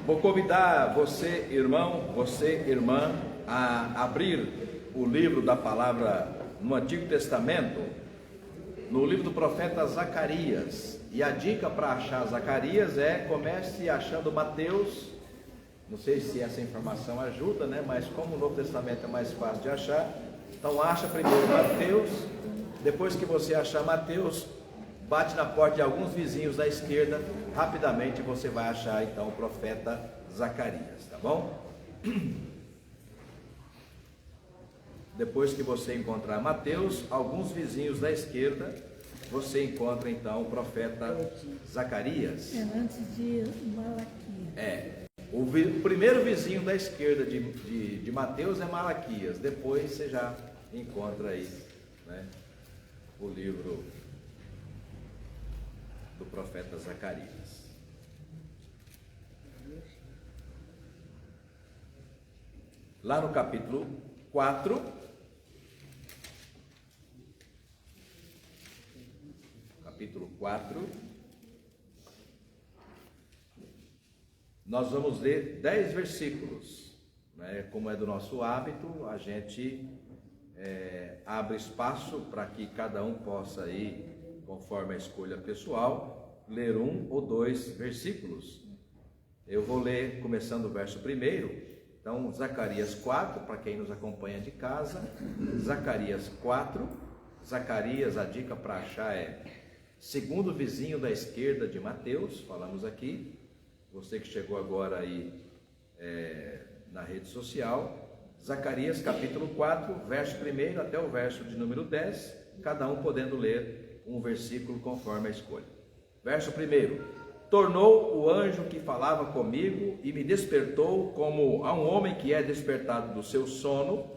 Vou convidar você, irmão, você, irmã, a abrir o livro da palavra no Antigo Testamento, no livro do profeta Zacarias. E a dica para achar Zacarias é: comece achando Mateus. Não sei se essa informação ajuda, né? Mas como o Novo Testamento é mais fácil de achar, então acha primeiro Mateus. Depois que você achar Mateus, bate na porta de alguns vizinhos da esquerda, rapidamente você vai achar então o profeta Zacarias, tá bom? Depois que você encontrar Mateus, alguns vizinhos da esquerda, você encontra então o profeta Zacarias. Antes de Malaquias. O primeiro vizinho da esquerda de Mateus é Malaquias. Depois você já encontra aí, né, o livro do profeta Zacarias. Lá no capítulo 4, nós vamos ler 10 versículos, né? Como é do nosso hábito, a gente abre espaço para que cada um possa aí, conforme a escolha pessoal, ler 1 ou 2 versículos. Eu vou ler começando o verso 1. Então, Zacarias 4, para quem nos acompanha de casa, Zacarias 4, Zacarias, a dica para achar é segundo vizinho da esquerda de Mateus, falamos aqui, você que chegou agora aí na rede social, Zacarias capítulo 4, verso 1 até o verso de número 10, cada um podendo ler um versículo conforme a escolha. Verso 1: tornou o anjo que falava comigo e me despertou como a um homem que é despertado do seu sono.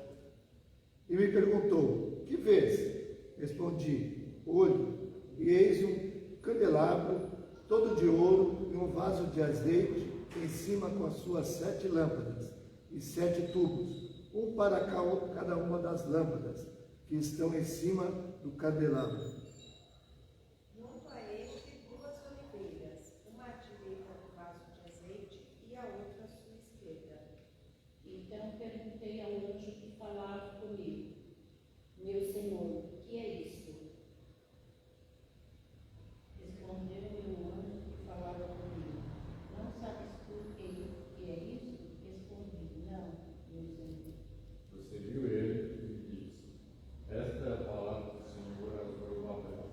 E me perguntou: que vês? Respondi: olho, e eis um candelabro todo de ouro e um vaso de azeite em cima com as suas 7 lâmpadas e 7 tubos, um para cada uma das lâmpadas que estão em cima do candelabro. Então perguntei ao anjo que falava comigo: meu Senhor, que é isto? Respondeu-me o anjo que falava comigo: não sabes tu que é isto? Respondi: não, meu Senhor. Prosseguiu ele e disse: esta é a palavra do Senhor a Zorobabel,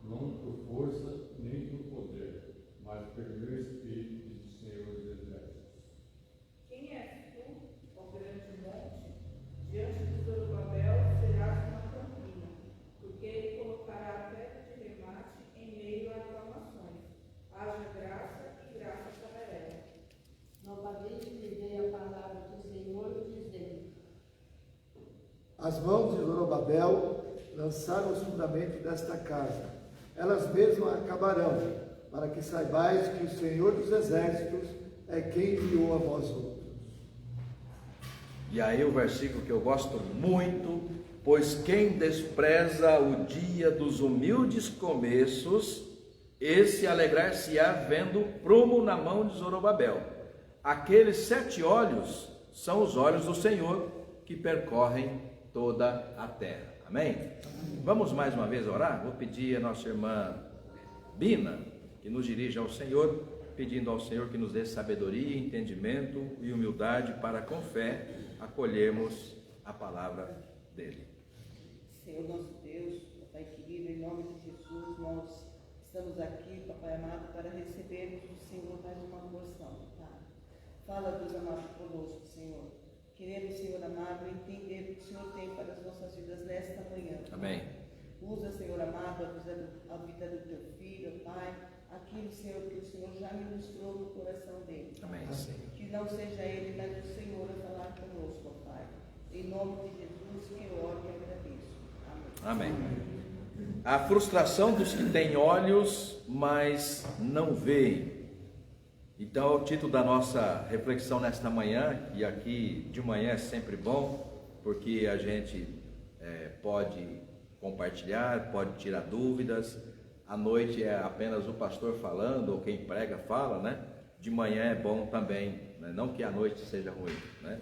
não por força nem por poder, mas pelo meu espírito, diz o Senhor dos Exércitos. Quem és tu, ó grande monte? Diante de Zorobabel serás uma campina, porque ele colocará a pedra de remate em meio às aclamações. Haja graça e graça para ela. Novamente lhe veio a palavra do Senhor, dizendo: As mãos de Zorobabel lançaram os fundamentos desta casa. Elas mesmas acabarão, para que saibais que o Senhor dos Exércitos é quem enviou a vós outros. E aí o versículo que eu gosto muito: pois quem despreza o dia dos humildes começos, esse alegrar-se-á vendo prumo na mão de Zorobabel. Aqueles 7 olhos são os olhos do Senhor que percorrem toda a terra. Amém? Vamos mais uma vez orar? Vou pedir a nossa irmã Bina que nos dirija ao Senhor, pedindo ao Senhor que nos dê sabedoria, entendimento e humildade para, com fé, acolhermos a palavra dele. Senhor nosso Deus, Pai querido, em nome de Jesus, nós estamos aqui, Papai amado, para recebermos do Senhor mais uma porção, Pai. Fala, Deus amado, conosco, Senhor. Queremos, Senhor amado, entender o que o Senhor tem para as nossas vidas nesta manhã. Amém. Usa, Senhor amado, a vida do teu filho, Pai, aquilo, Senhor, que o Senhor já ministrou no coração dele. Amém, Senhor. Que não seja ele, mas o Senhor a falar conosco, Pai. Em nome de Jesus, que eu oro e agradeço. Amém. Amém. A frustração dos que têm olhos, mas não veem. Então é o título da nossa reflexão nesta manhã, e aqui de manhã é sempre bom, porque a gente pode compartilhar, pode tirar dúvidas. À noite é apenas o pastor falando, ou quem prega fala, né? de manhã é bom também, né? Não que a noite seja ruim, né?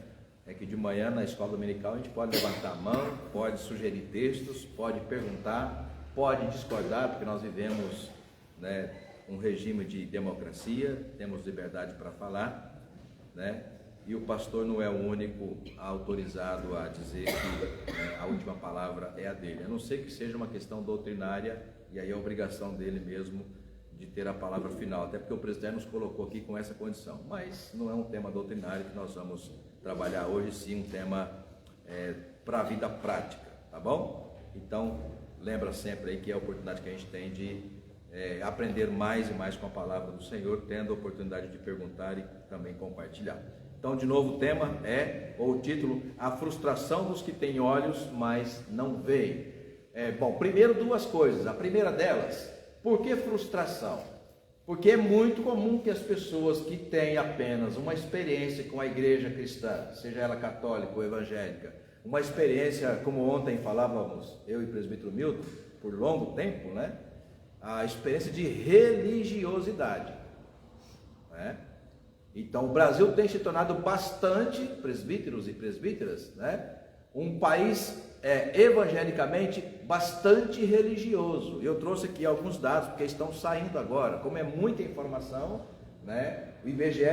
É que de manhã na escola dominical a gente pode levantar a mão, pode sugerir textos, pode perguntar, pode discordar, porque nós vivemos, né, um regime de democracia, temos liberdade para falar, né? E o pastor não é o único autorizado a dizer que, né, a última palavra é a dele, a não ser que seja uma questão doutrinária, e aí é obrigação dele mesmo de ter a palavra final, até porque o presidente nos colocou aqui com essa condição, mas não é um tema doutrinário que nós vamos trabalhar hoje, sim, um tema para a vida prática, tá bom? Então, lembra sempre aí que é a oportunidade que a gente tem de aprender mais e mais com a palavra do Senhor, tendo a oportunidade de perguntar e também compartilhar. Então, de novo, o tema ou o título, a frustração dos que têm olhos, mas não veem. Bom, primeiro duas coisas. A primeira delas, por que frustração? Porque é muito comum que as pessoas que têm apenas uma experiência com a igreja cristã, seja ela católica ou evangélica, uma experiência, como ontem falávamos, eu e o presbítero Milton, por longo tempo, né? A experiência de religiosidade, né? Então, o Brasil tem se tornado bastante, presbíteros e presbíteras, né? Um país evangelicamente bastante religioso. Eu trouxe aqui alguns dados, porque estão saindo agora. Como é muita informação, né? O IBGE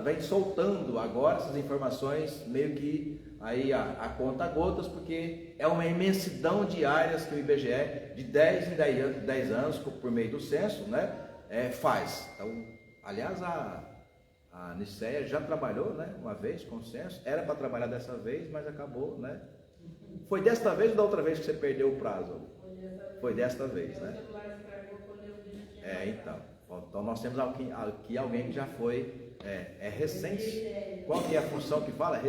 vem soltando agora essas informações, meio que aí a conta gotas, porque é uma imensidão de áreas que o IBGE, de 10 em 10 anos, por meio do censo, né? Faz. Então, aliás, a Nicéia já trabalhou, né, uma vez com o censo, era para trabalhar dessa vez, mas acabou, né? Foi desta vez ou da outra vez que você perdeu o prazo? Foi desta vez, né? Então nós temos aqui alguém que já foi, recente. Qual que é a função que fala?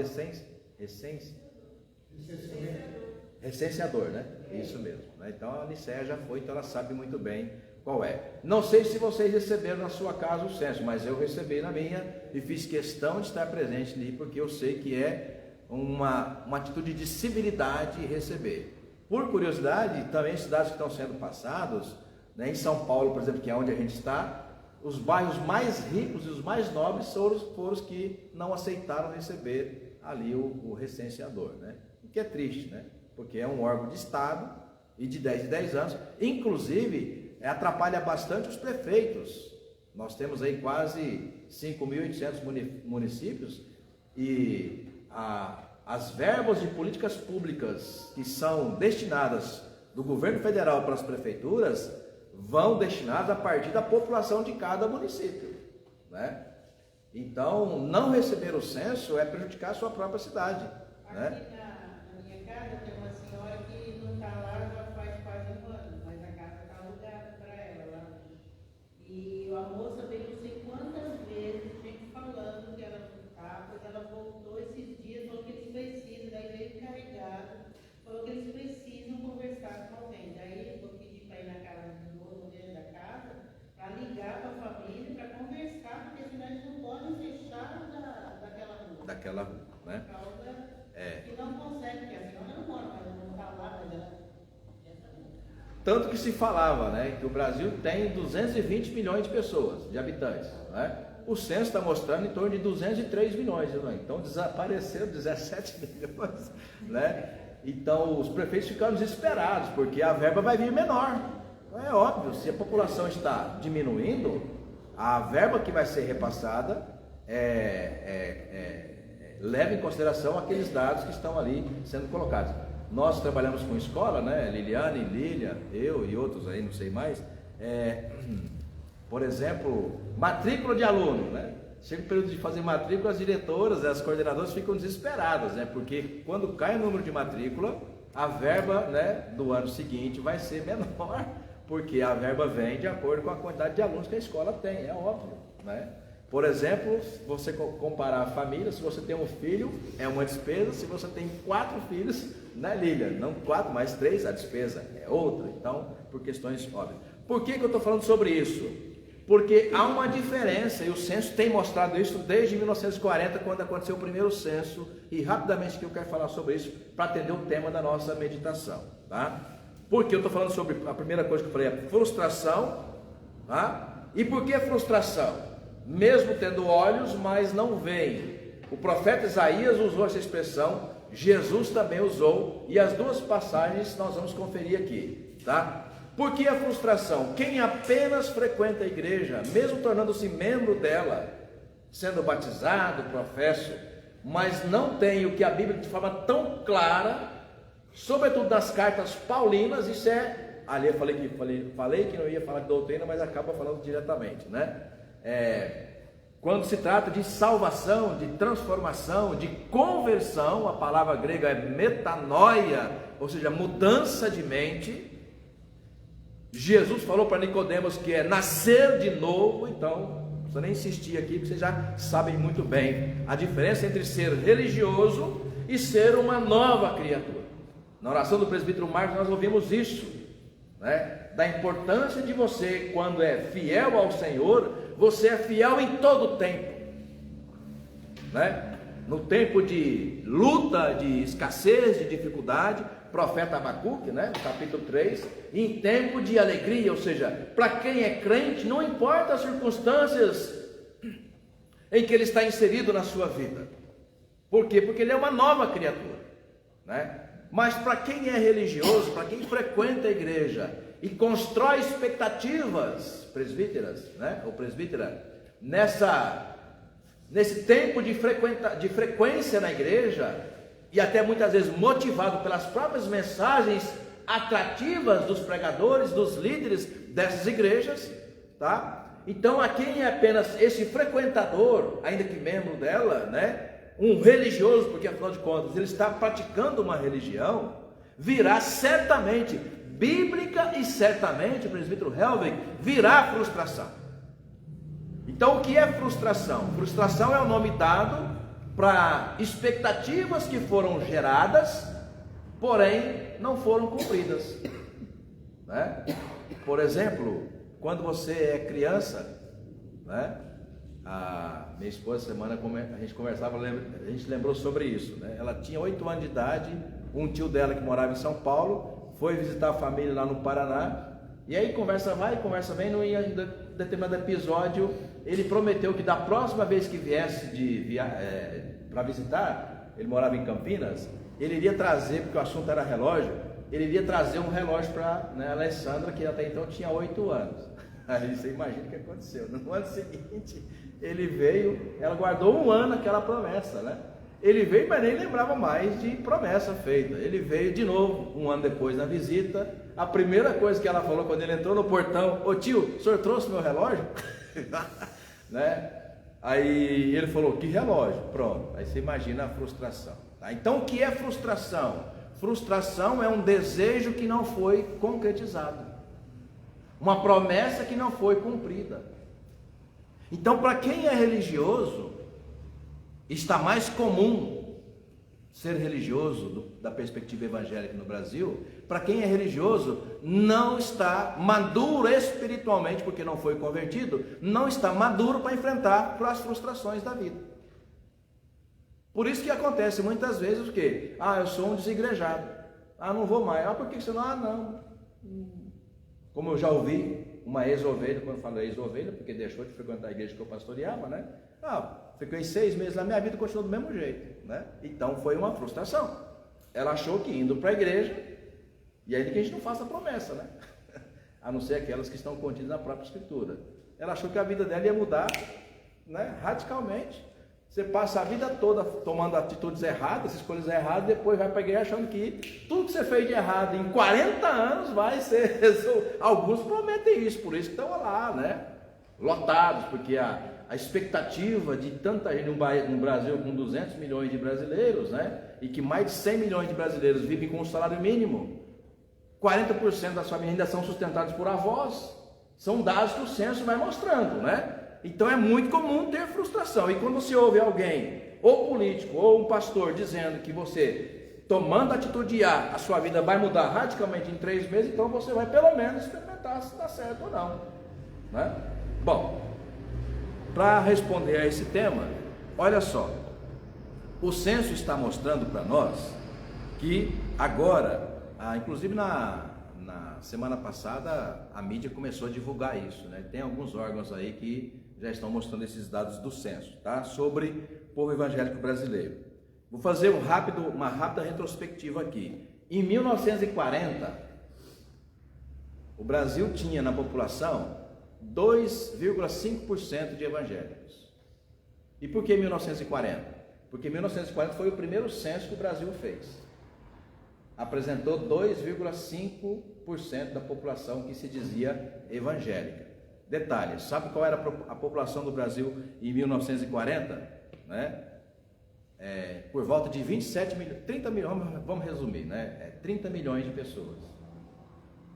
Recenseador, né? Isso mesmo, né? Então a Nicéia já foi, então ela sabe muito bem qual é. Não sei se vocês receberam na sua casa o censo, mas eu recebi na minha e fiz questão de estar presente ali, porque eu sei que é uma atitude de civilidade receber. Por curiosidade, também cidades que estão sendo passados, né, em São Paulo, por exemplo, que é onde a gente está, os bairros mais ricos e os mais nobres foram os que não aceitaram receber ali o recenseador, né? O que é triste, né? Porque é um órgão de Estado e de 10 em 10 anos, inclusive atrapalha bastante os prefeitos. Nós temos aí quase 5.800 municípios e as verbas de políticas públicas que são destinadas do governo federal para as prefeituras vão destinadas a partir da população de cada município, né? Então, não receber o censo é prejudicar a sua própria cidade, né? Aqui na minha casa tem uma senhora que não está lá já faz quase um ano, mas a casa está alugada para ela lá. E a moça veio não sei quantas vezes, gente falando que ela não está, pois ela voltou esses dias, falou que eles precisam, daí veio encarregado, falou que eles precisam conversar com alguém. Daí eu pedi para ir na casa do novo dentro da casa, para ligar para a família, para conversar, porque senão eles não podem fechar daquela rua. Né? Por causa que não consegue, porque a senhora não mora, mas não está lá, mas ela... Tanto que se falava, né, que o Brasil tem 220 milhões de pessoas, de habitantes, né? O censo está mostrando em torno de 203 milhões, né? Então desapareceram 17 milhões, né? Então os prefeitos ficaram desesperados, porque a verba vai vir menor. É óbvio, se a população está diminuindo, a verba que vai ser repassada leva em consideração aqueles dados que estão ali sendo colocados. Nós trabalhamos com escola, né? Liliane, Lília, eu e outros aí, não sei mais. Por exemplo, matrícula de aluno, né? Chega o período de fazer matrícula, as diretoras, as coordenadoras ficam desesperadas, né? Porque quando cai o número de matrícula, a verba, né, do ano seguinte vai ser menor, porque a verba vem de acordo com a quantidade de alunos que a escola tem, é óbvio, né? Por exemplo, você comparar a família, se você tem um filho, é uma despesa, se você tem 4 filhos, né, Lília? Não 4, mas 3, a despesa é outra. Então, por questões óbvias. Por que eu estou falando sobre isso? Porque há uma diferença, e o censo tem mostrado isso desde 1940, quando aconteceu o primeiro censo, e rapidamente que eu quero falar sobre isso, para atender o tema da nossa meditação, tá? Porque eu estou falando sobre, a primeira coisa que eu falei é frustração, tá? E por que frustração? mesmo tendo olhos, mas não veem. O profeta Isaías usou essa expressão, Jesus também usou, e as duas passagens nós vamos conferir aqui, tá? Por que a frustração? Quem apenas frequenta a igreja, mesmo tornando-se membro dela, sendo batizado, professo, mas não tem o que a Bíblia de forma tão clara, sobretudo nas cartas paulinas, isso é, ali eu falei que não ia falar de doutrina, mas acaba falando diretamente, né? Quando se trata de salvação, de transformação, de conversão, a palavra grega é metanoia, ou seja, mudança de mente. Jesus falou para Nicodemos que é nascer de novo, então não precisa nem insistir aqui, porque vocês já sabem muito bem a diferença entre ser religioso e ser uma nova criatura. Na oração do presbítero Marcos nós ouvimos isso, né? Da importância de você, quando é fiel ao Senhor, você é fiel em todo o tempo, né? No tempo de luta, de escassez, de dificuldade, profeta Abacuque, né? No capítulo 3, e em tempo de alegria, ou seja, para quem é crente, não importa as circunstâncias em que ele está inserido na sua vida. Por quê? Porque ele é uma nova criatura, né? Mas para quem é religioso, para quem frequenta a igreja e constrói expectativas presbíteras, né? Ou presbítera, nesse tempo de frequência na igreja, e até muitas vezes motivado pelas próprias mensagens atrativas dos pregadores, dos líderes dessas igrejas, tá? Então, a quem é apenas esse frequentador, ainda que membro dela, né? Um religioso, porque afinal de contas ele está praticando uma religião, virá certamente, bíblica e certamente, o presbítero Helwig, virá frustração. Então, o que é frustração? Frustração é o nome dado para expectativas que foram geradas, porém não foram cumpridas, né? Por exemplo, quando você é criança, né? A minha esposa, semana a gente conversava, a gente lembrou sobre isso, né? Ela tinha 8 anos de idade, um tio dela que morava em São Paulo foi visitar a família lá no Paraná, e aí conversa vai, conversa vem, em determinado episódio ele prometeu que da próxima vez que viesse para visitar, ele morava em Campinas, ele iria trazer, porque o assunto era relógio, ele iria trazer um relógio para, né, a Alessandra, que até então tinha 8 anos. Aí você imagina o que aconteceu. No ano seguinte, ele veio, ela guardou um ano aquela promessa, né? Ele veio, mas nem lembrava mais de promessa feita. Ele veio de novo, um ano depois na visita. A primeira coisa que ela falou quando ele entrou no portão: ô tio, o senhor trouxe meu relógio? Né? Aí ele falou: que relógio? Pronto, aí você imagina a frustração, tá? Então, o que é frustração? Frustração é um desejo que não foi concretizado, uma promessa que não foi cumprida. Então, para quem é religioso, está mais comum ser religioso da perspectiva evangélica no Brasil. Para quem é religioso, não está maduro espiritualmente, porque não foi convertido, não está maduro para enfrentar as frustrações da vida. Por isso que acontece muitas vezes o quê? Eu sou um desigrejado, não vou mais. Por que você não? Não. Como eu já ouvi uma ex-ovelha, quando eu falo ex-ovelha, porque deixou de frequentar a igreja que eu pastoreava, né? Fiquei 6 meses na minha vida e continuou do mesmo jeito, né? Então foi uma frustração. Ela achou que indo para a igreja, e ainda que a gente não faça promessa, né? A não ser aquelas que estão contidas na própria Escritura. Ela achou que a vida dela ia mudar, né, radicalmente. Você passa a vida toda tomando atitudes erradas, escolhas erradas, depois vai para a igreja achando que tudo que você fez de errado em 40 anos vai ser resolvido. Alguns prometem isso, por isso que estão lá, né? Lotados, porque a expectativa de tanta gente no Brasil com 200 milhões de brasileiros, né? E que mais de 100 milhões de brasileiros vivem com um salário mínimo. 40% das famílias ainda são sustentadas por avós. São dados que o censo vai mostrando, né? Então é muito comum ter frustração. E quando você ouve alguém, ou político, ou um pastor, dizendo que você, tomando a atitude A, a sua vida vai mudar radicalmente em 3 meses, então você vai pelo menos experimentar se está certo ou não, né? Bom, para responder a esse tema, olha só, o censo está mostrando para nós que agora, inclusive na semana passada a mídia começou a divulgar isso, né? Tem alguns órgãos aí que já estão mostrando esses dados do censo, tá? Sobre povo evangélico brasileiro. Vou fazer uma rápida retrospectiva aqui. Em 1940, o Brasil tinha na população 2,5% de evangélicos. E por que 1940? Porque 1940 foi o primeiro censo que o Brasil fez. Apresentou 2,5% da população que se dizia evangélica. Detalhe, sabe qual era a população do Brasil em 1940? Né? Por volta de 27 milhões, 30 milhões, vamos resumir, né? 30 milhões de pessoas.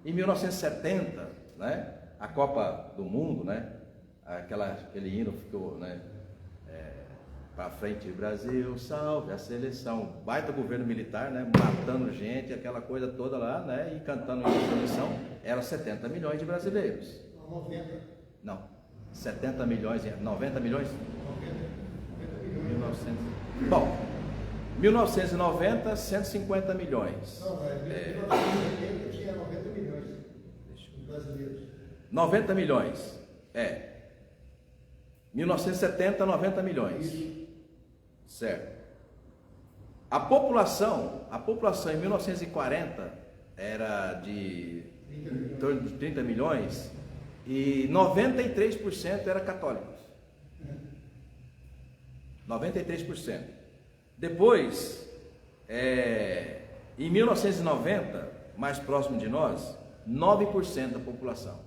Em 1970, né? A Copa do Mundo, né? Aquele hino ficou, né? Para frente, Brasil, salve a seleção, baita governo militar, né? Matando gente, aquela coisa toda lá, né? E cantando a seleção, eram 70 milhões de brasileiros. 90. Não, 70 milhões, 90 milhões? 1990, 150 milhões. Não, 1980 tinha 90 milhões de brasileiros. 90 milhões, 1970, 90 milhões. Isso. Certo. A população em 1940 era de em torno de 30 milhões e 93% era católicos. 93%. Depois, em 1990, mais próximo de nós, 9% da população.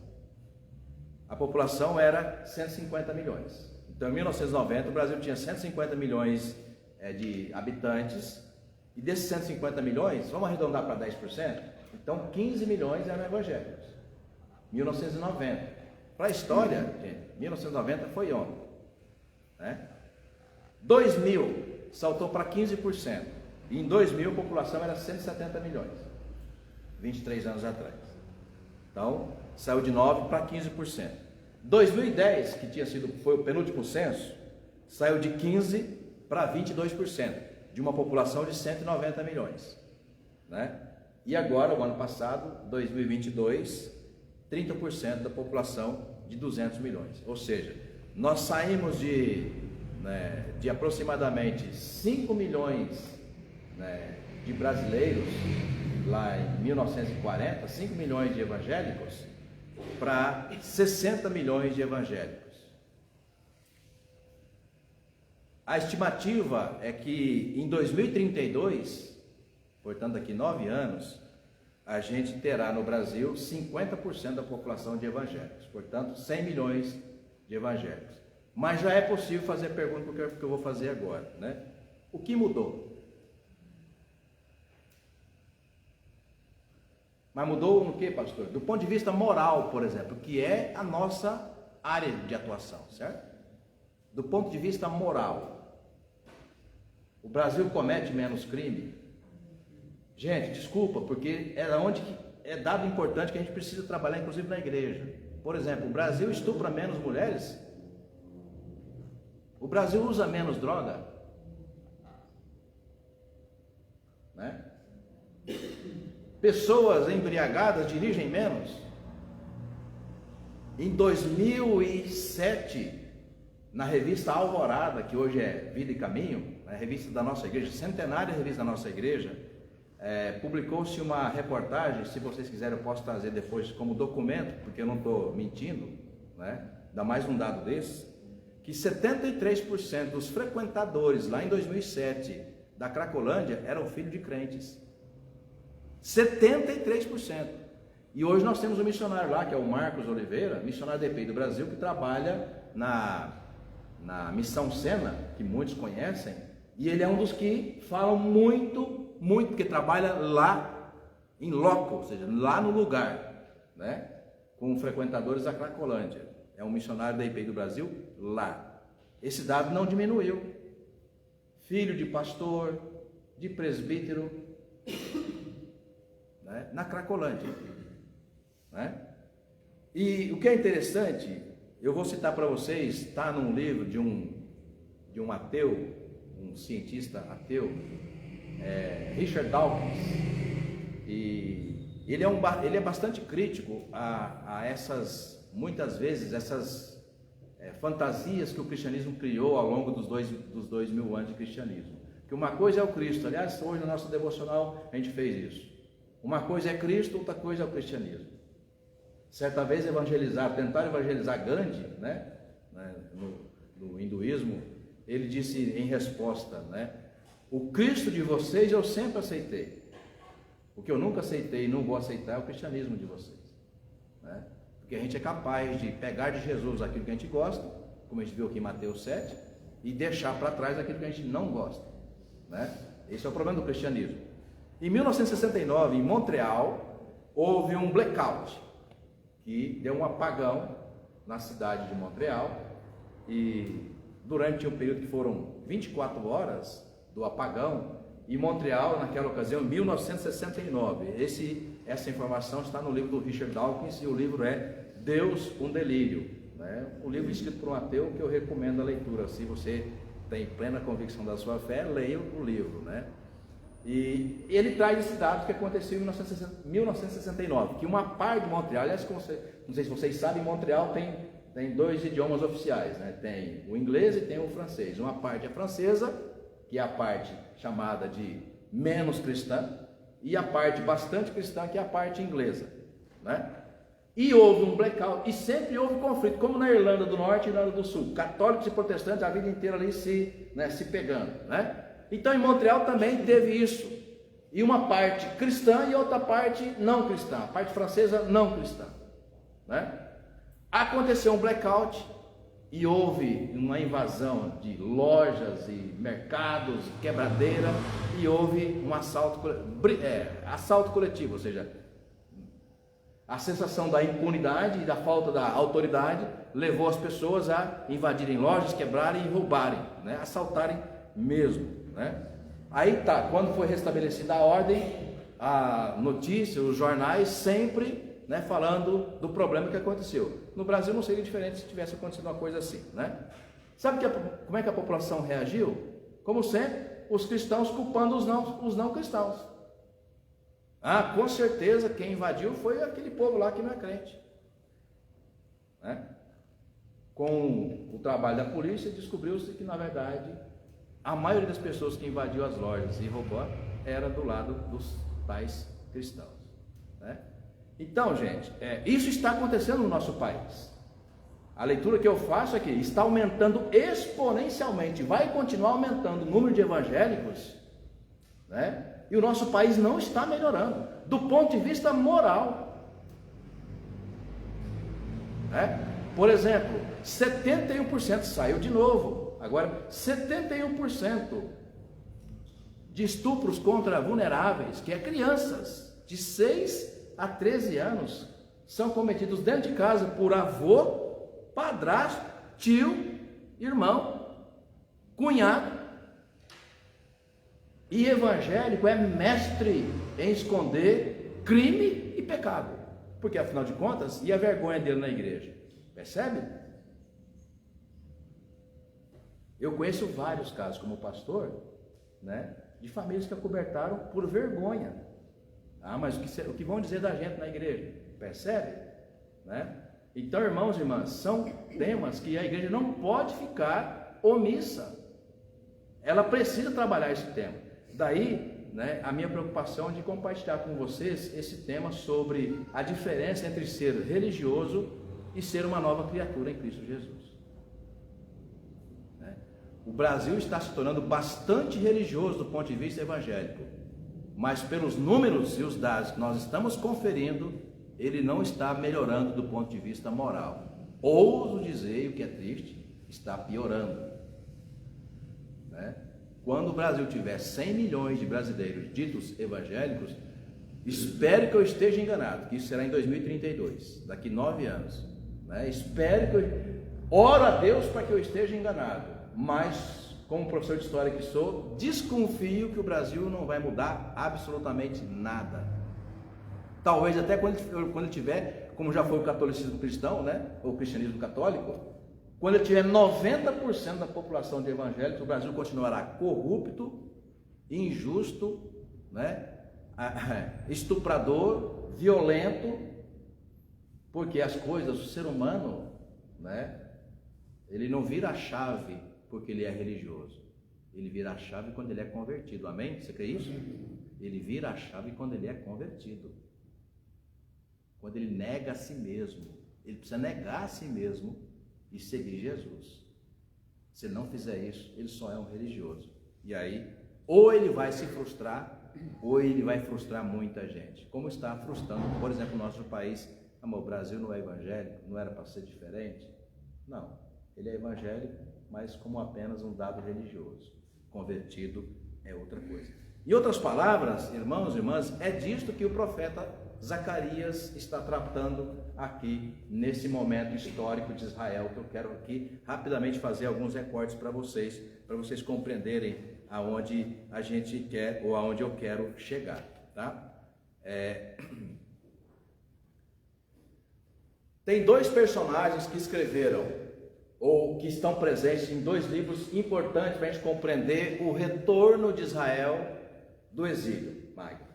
A população era 150 milhões. Então, em 1990, o Brasil tinha 150 milhões de habitantes, e desses 150 milhões, vamos arredondar para 10%? Então, 15 milhões eram evangélicos. 1990. Para a história, gente, 1990 foi ontem. Né? 2000, saltou para 15%. E em 2000, a população era 170 milhões. 23 anos atrás. Então, saiu de 9% para 15%. 2010, que foi o penúltimo censo, saiu de 15% para 22%, de uma população de 190 milhões. Né? E agora, o ano passado, 2022, 30% da população de 200 milhões. Ou seja, nós saímos de aproximadamente 5 milhões, né, de brasileiros, lá em 1940, 5 milhões de evangélicos, para 60 milhões de evangélicos. A estimativa é que em 2032, portanto daqui 9 anos, a gente terá no Brasil 50% da população de evangélicos, portanto 100 milhões de evangélicos. Mas já é possível fazer a pergunta que eu vou fazer agora, né? O que mudou? Mas mudou no que, pastor? Do ponto de vista moral, por exemplo, que é a nossa área de atuação, certo? Do ponto de vista moral, o Brasil comete menos crime? Gente, desculpa, porque é dado importante que a gente precisa trabalhar, inclusive na igreja. Por exemplo, o Brasil estupra menos mulheres? O Brasil usa menos droga? Né? Pessoas embriagadas dirigem menos? Em 2007, na revista Alvorada, que hoje é Vida e Caminho, a revista da nossa igreja, centenária revista da nossa igreja, publicou-se uma reportagem, se vocês quiserem eu posso trazer depois como documento, porque eu não estou mentindo, né? Dá mais um dado desse, que 73% dos frequentadores lá em 2007 da Cracolândia eram filhos de crentes. 73%. E hoje nós temos um missionário lá, que é o Marcos Oliveira, missionário da EPI do Brasil, que trabalha na Missão Sena, que muitos conhecem, e ele é um dos que falam muito, porque trabalha lá em loco, ou seja, lá no lugar, né? Com frequentadores da Cracolândia. É um missionário da EPI do Brasil lá. Esse dado não diminuiu. Filho de pastor, de presbítero, né? Na Cracolândia, né? E o que é interessante, eu vou citar para vocês, está num livro de um ateu, um cientista ateu, Richard Dawkins, e ele é bastante crítico a essas, muitas vezes, essas fantasias que o cristianismo criou ao longo dos 2000 anos de cristianismo. Que uma coisa é o Cristo, aliás, hoje no nosso devocional a gente fez isso. Uma coisa é Cristo, outra coisa é o cristianismo. Certa vez tentaram evangelizar Gandhi, né, no hinduísmo, ele disse em resposta, né, o Cristo de vocês eu sempre aceitei. O que eu nunca aceitei e não vou aceitar é o cristianismo de vocês. Né? Porque a gente é capaz de pegar de Jesus aquilo que a gente gosta, como a gente viu aqui em Mateus 7, e deixar para trás aquilo que a gente não gosta. Né? Esse é o problema do cristianismo. Em 1969, em Montreal, houve um blackout, que deu um apagão na cidade de Montreal, e durante um período que foram 24 horas do apagão, em Montreal, naquela ocasião, em 1969. Essa informação está no livro do Richard Dawkins, e o livro é Deus, um Delírio. Né? Um livro escrito por um ateu que eu recomendo a leitura. Se você tem plena convicção da sua fé, leia o livro. Né? E ele traz esse dado que aconteceu em 1969, que uma parte de Montreal, aliás, não sei se vocês sabem, Montreal tem 2 idiomas oficiais, né? Tem o inglês e tem o francês. Uma parte é francesa, que é a parte chamada de menos cristã, e a parte bastante cristã, que é a parte inglesa. Né? E houve um blackout, e sempre houve conflito, como na Irlanda do Norte e Irlanda do Sul, católicos e protestantes a vida inteira ali se pegando. Né? Então em Montreal também teve isso, e uma parte cristã e outra parte não cristã, a parte francesa não cristã. Né? Aconteceu um blackout e houve uma invasão de lojas e mercados, quebradeira, e houve um assalto coletivo, ou seja, a sensação da impunidade e da falta da autoridade levou as pessoas a invadirem lojas, quebrarem e roubarem, né? Assaltarem mesmo. Né? Aí tá, quando foi restabelecida a ordem, a notícia, os jornais sempre, né, falando do problema que aconteceu. No Brasil não seria diferente se tivesse acontecido uma coisa assim. Né? Sabe como é que a população reagiu? Como sempre, os cristãos culpando os não cristãos. Ah, com certeza quem invadiu foi aquele povo lá que não é crente. Né? Com o trabalho da polícia, descobriu-se que, na verdade, a maioria das pessoas que invadiu as lojas e roubou era do lado dos tais cristãos. Né? Então, gente, isso está acontecendo no nosso país. A leitura que eu faço aqui está aumentando exponencialmente, vai continuar aumentando o número de evangélicos, né? E o nosso país não está melhorando, do ponto de vista moral. Né? Por exemplo, 71% saiu de novo, agora 71% de estupros contra vulneráveis, que é crianças de 6 a 13 anos, são cometidos dentro de casa por avô, padrasto, tio, irmão, cunhado. E evangélico é mestre em esconder crime e pecado, porque afinal de contas, e a vergonha dele na igreja? Percebe? Eu conheço vários casos como pastor, né, de famílias que acobertaram por vergonha. Ah, mas o que vão dizer da gente na igreja? Percebe? Né? Então, irmãos e irmãs, são temas que a igreja não pode ficar omissa. Ela precisa trabalhar esse tema. Daí, né, a minha preocupação de compartilhar com vocês esse tema sobre a diferença entre ser religioso e ser uma nova criatura em Cristo Jesus. Né? O Brasil está se tornando bastante religioso do ponto de vista evangélico, mas pelos números e os dados que nós estamos conferindo, ele não está melhorando do ponto de vista moral. Ouso dizer, o que é triste, está piorando. Né? Quando o Brasil tiver 100 milhões de brasileiros ditos evangélicos, espero que eu esteja enganado, que isso será em 2032, daqui 9 anos. Né? Oro a Deus para que eu esteja enganado, mas, como professor de história que sou, desconfio que o Brasil não vai mudar absolutamente nada. Talvez até quando ele tiver, como já foi o catolicismo cristão, né? Ou o cristianismo católico, quando ele tiver 90% da população de evangélicos, o Brasil continuará corrupto, injusto, né? Estuprador violento, porque as coisas, o ser humano, né, ele não vira a chave porque ele é religioso. Ele vira a chave quando ele é convertido. Amém? Você crê isso? Ele vira a chave quando ele é convertido. Quando ele nega a si mesmo. Ele precisa negar a si mesmo e seguir Jesus. Se ele não fizer isso, ele só é um religioso. E aí, ou ele vai se frustrar, ou ele vai frustrar muita gente. Como está frustrando, por exemplo, o nosso país. Amor, o Brasil não é evangélico, não era para ser diferente? Não, ele é evangélico, mas como apenas um dado religioso. Convertido é outra coisa. Em outras palavras, irmãos e irmãs, é disto que o profeta Zacarias está tratando aqui, nesse momento histórico de Israel, que eu quero aqui rapidamente fazer alguns recortes para vocês compreenderem aonde a gente quer, ou aonde eu quero chegar, tá? Tem dois personagens que escreveram, ou que estão presentes em dois livros importantes para a gente compreender o retorno de Israel do exílio, Magno.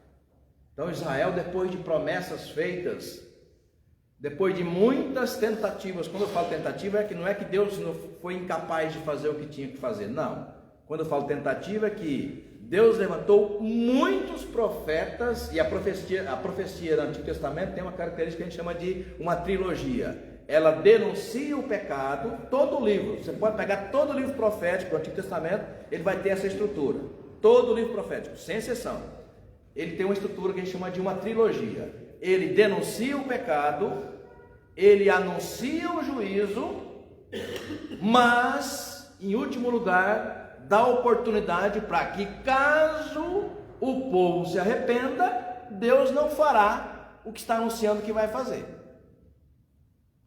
Então Israel, depois de promessas feitas, depois de muitas tentativas, quando eu falo tentativa, não é que Deus não foi incapaz de fazer o que tinha que fazer, não. Quando eu falo tentativa, é que Deus levantou muitos profetas, e a profecia do Antigo Testamento tem uma característica que a gente chama de uma trilogia. Ela denuncia o pecado, todo o livro, você pode pegar todo o livro profético do Antigo Testamento, ele vai ter essa estrutura, todo o livro profético, sem exceção, ele tem uma estrutura que a gente chama de uma trilogia. Ele denuncia o pecado, ele anuncia o juízo, mas, em último lugar, dá oportunidade para que, caso o povo se arrependa, Deus não fará o que está anunciando que vai fazer.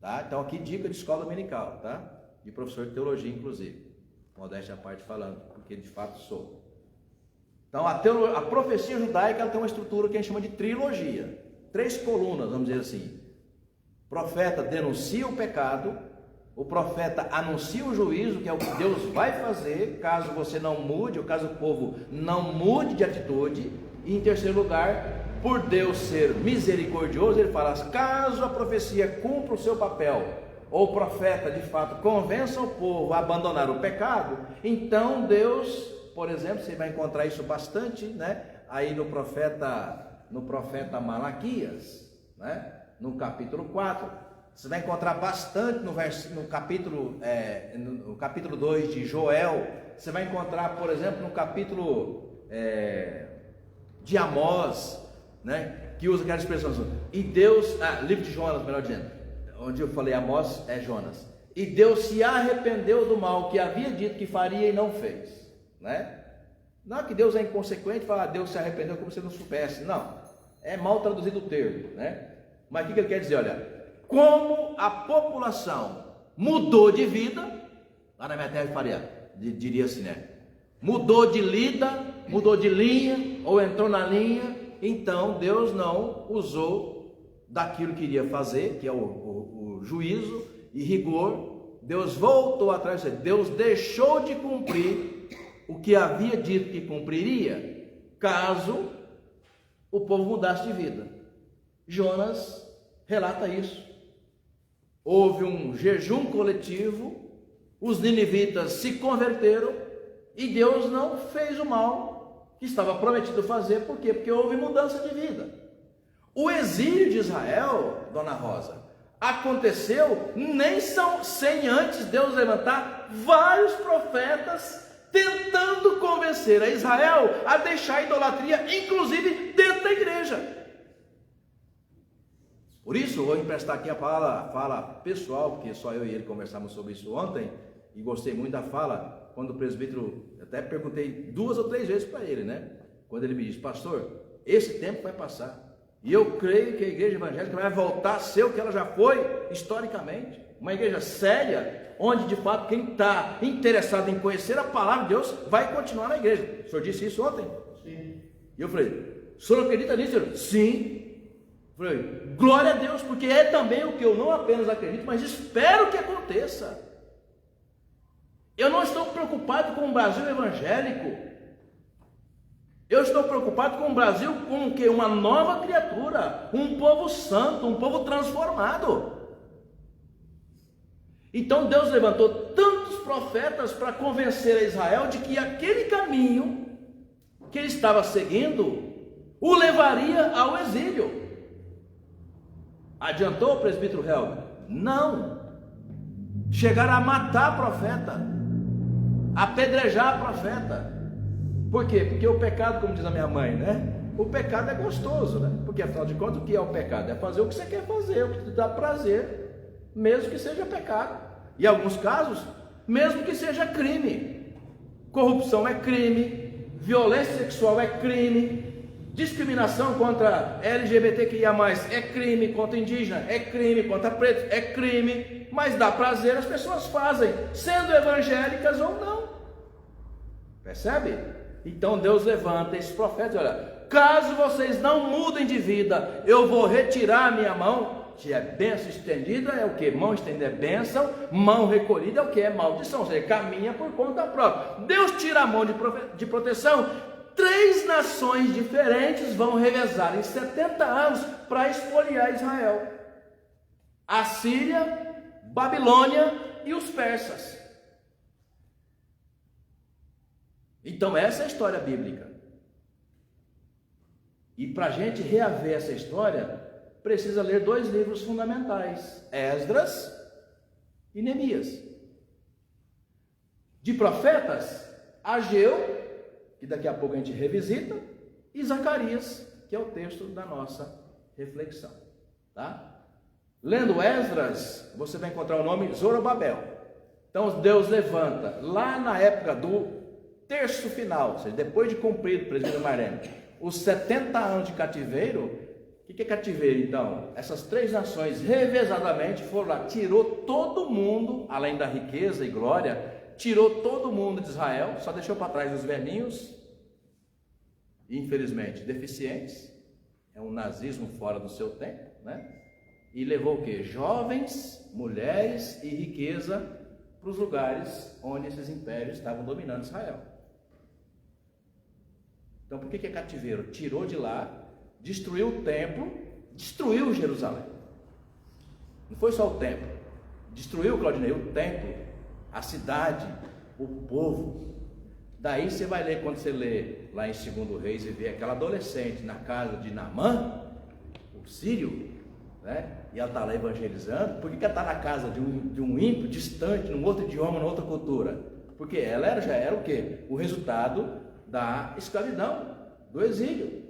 Tá? Então aqui dica de escola dominical, tá? De professor de teologia, inclusive. Modéstia à parte falando, porque de fato sou. Então a profecia judaica ela tem uma estrutura que a gente chama de trilogia. 3 colunas, vamos dizer assim. O profeta denuncia o pecado, o profeta anuncia o juízo, que é o que Deus vai fazer, caso você não mude, ou caso o povo não mude de atitude. E em terceiro lugar, por Deus ser misericordioso, ele fala, caso a profecia cumpra o seu papel, ou o profeta de fato convença o povo a abandonar o pecado, então Deus, por exemplo, você vai encontrar isso bastante, né? Aí no profeta Malaquias, né? No capítulo 4, você vai encontrar bastante no capítulo 2 de Joel, você vai encontrar, por exemplo, no capítulo de Amós, né? Que usa aquela expressão, e Deus, livro de Jonas, melhor dizendo, onde eu falei Amós é Jonas, e Deus se arrependeu do mal que havia dito que faria e não fez, né? Não é que Deus é inconsequente e fala, Deus se arrependeu como se não soubesse, não, é mal traduzido o termo, né? Mas o que ele quer dizer? Olha, como a população mudou de vida, lá na minha terra diria assim, né? Mudou de lida, mudou de linha, ou entrou na linha, então Deus não usou daquilo que iria fazer, que é o juízo e rigor. Deus voltou atrás, Deus deixou de cumprir o que havia dito que cumpriria, caso o povo mudasse de vida. Jonas relata isso. Houve um jejum coletivo, os ninivitas se converteram e Deus não fez o mal que estava prometido fazer. Por quê? Porque houve mudança de vida. O exílio de Israel, Dona Rosa, aconteceu nem sem antes Deus levantar vários profetas tentando convencer a Israel a deixar a idolatria, inclusive dentro da igreja. Por isso, vou emprestar aqui a fala pessoal, porque só eu e ele conversamos sobre isso ontem, e gostei muito da fala, quando o presbítero, até perguntei 2 ou 3 vezes para ele, né? Quando ele me disse, pastor, esse tempo vai passar, e eu creio que a igreja evangélica vai voltar a ser o que ela já foi historicamente, uma igreja séria, onde de fato quem está interessado em conhecer a palavra de Deus vai continuar na igreja. O senhor disse isso ontem? Sim. E eu falei, o senhor acredita nisso? Ele, sim. Eu falei, glória a Deus, porque é também o que eu não apenas acredito, mas espero que aconteça. Eu não estou preocupado com o Brasil evangélico. Eu estou preocupado com o Brasil como que uma nova criatura, um povo santo, um povo transformado. Então Deus levantou tantos profetas para convencer a Israel de que aquele caminho que ele estava seguindo o levaria ao exílio. Adiantou o presbítero Helga? Não. Chegaram a matar profeta, apedrejar profeta. Por quê? Porque o pecado, como diz a minha mãe, né? O pecado é gostoso, né? Porque afinal de contas, o que é o pecado? É fazer o que você quer fazer, o que te dá prazer, mesmo que seja pecado. Em alguns casos, mesmo que seja crime. Corrupção é crime, violência sexual é crime, discriminação contra LGBTQIA+, é crime, contra indígena é crime, contra pretos é crime, mas dá prazer, as pessoas fazem, sendo evangélicas ou não. Percebe? Então Deus levanta esses profetas, olha, caso vocês não mudem de vida, eu vou retirar a minha mão. Se é bênção estendida, é o que? Mão estendida é bênção, mão recolhida é o que? É maldição, ou seja, caminha por conta própria. Deus tira a mão de proteção. 3 nações diferentes vão revezar em 70 anos para expoliar Israel: a Síria, Babilônia e os persas. Então essa é a história bíblica. E para a gente reaver essa história, precisa ler 2 livros fundamentais: Esdras e Neemias. De profetas, Ageu, que daqui a pouco a gente revisita, e Zacarias, que é o texto da nossa reflexão, tá? Lendo Esdras, você vai encontrar o nome Zorobabel. Então Deus levanta, lá na época do terço final, ou seja, depois de cumprido, presbítero Marlene, os 70 anos de cativeiro. O que é cativeiro então? Essas 3 nações revezadamente foram lá, tirou todo mundo, além da riqueza e glória, tirou todo mundo de Israel, só deixou para trás os velhinhos, infelizmente deficientes, é um nazismo fora do seu tempo, né? E levou o que? Jovens, mulheres e riqueza para os lugares onde esses impérios estavam dominando Israel. Então por que é cativeiro? Tirou de lá, destruiu o templo, destruiu Jerusalém. Não foi só o templo, destruiu, Claudinei, o templo, a cidade, o povo. Daí você vai ler, quando você lê lá em 2 Reis, e vê aquela adolescente na casa de Naamã, o sírio, né? E ela está lá evangelizando. Por que ela está na casa de um ímpio, distante, num outro idioma, numa outra cultura? Porque ela já era o quê? O resultado da escravidão, do exílio.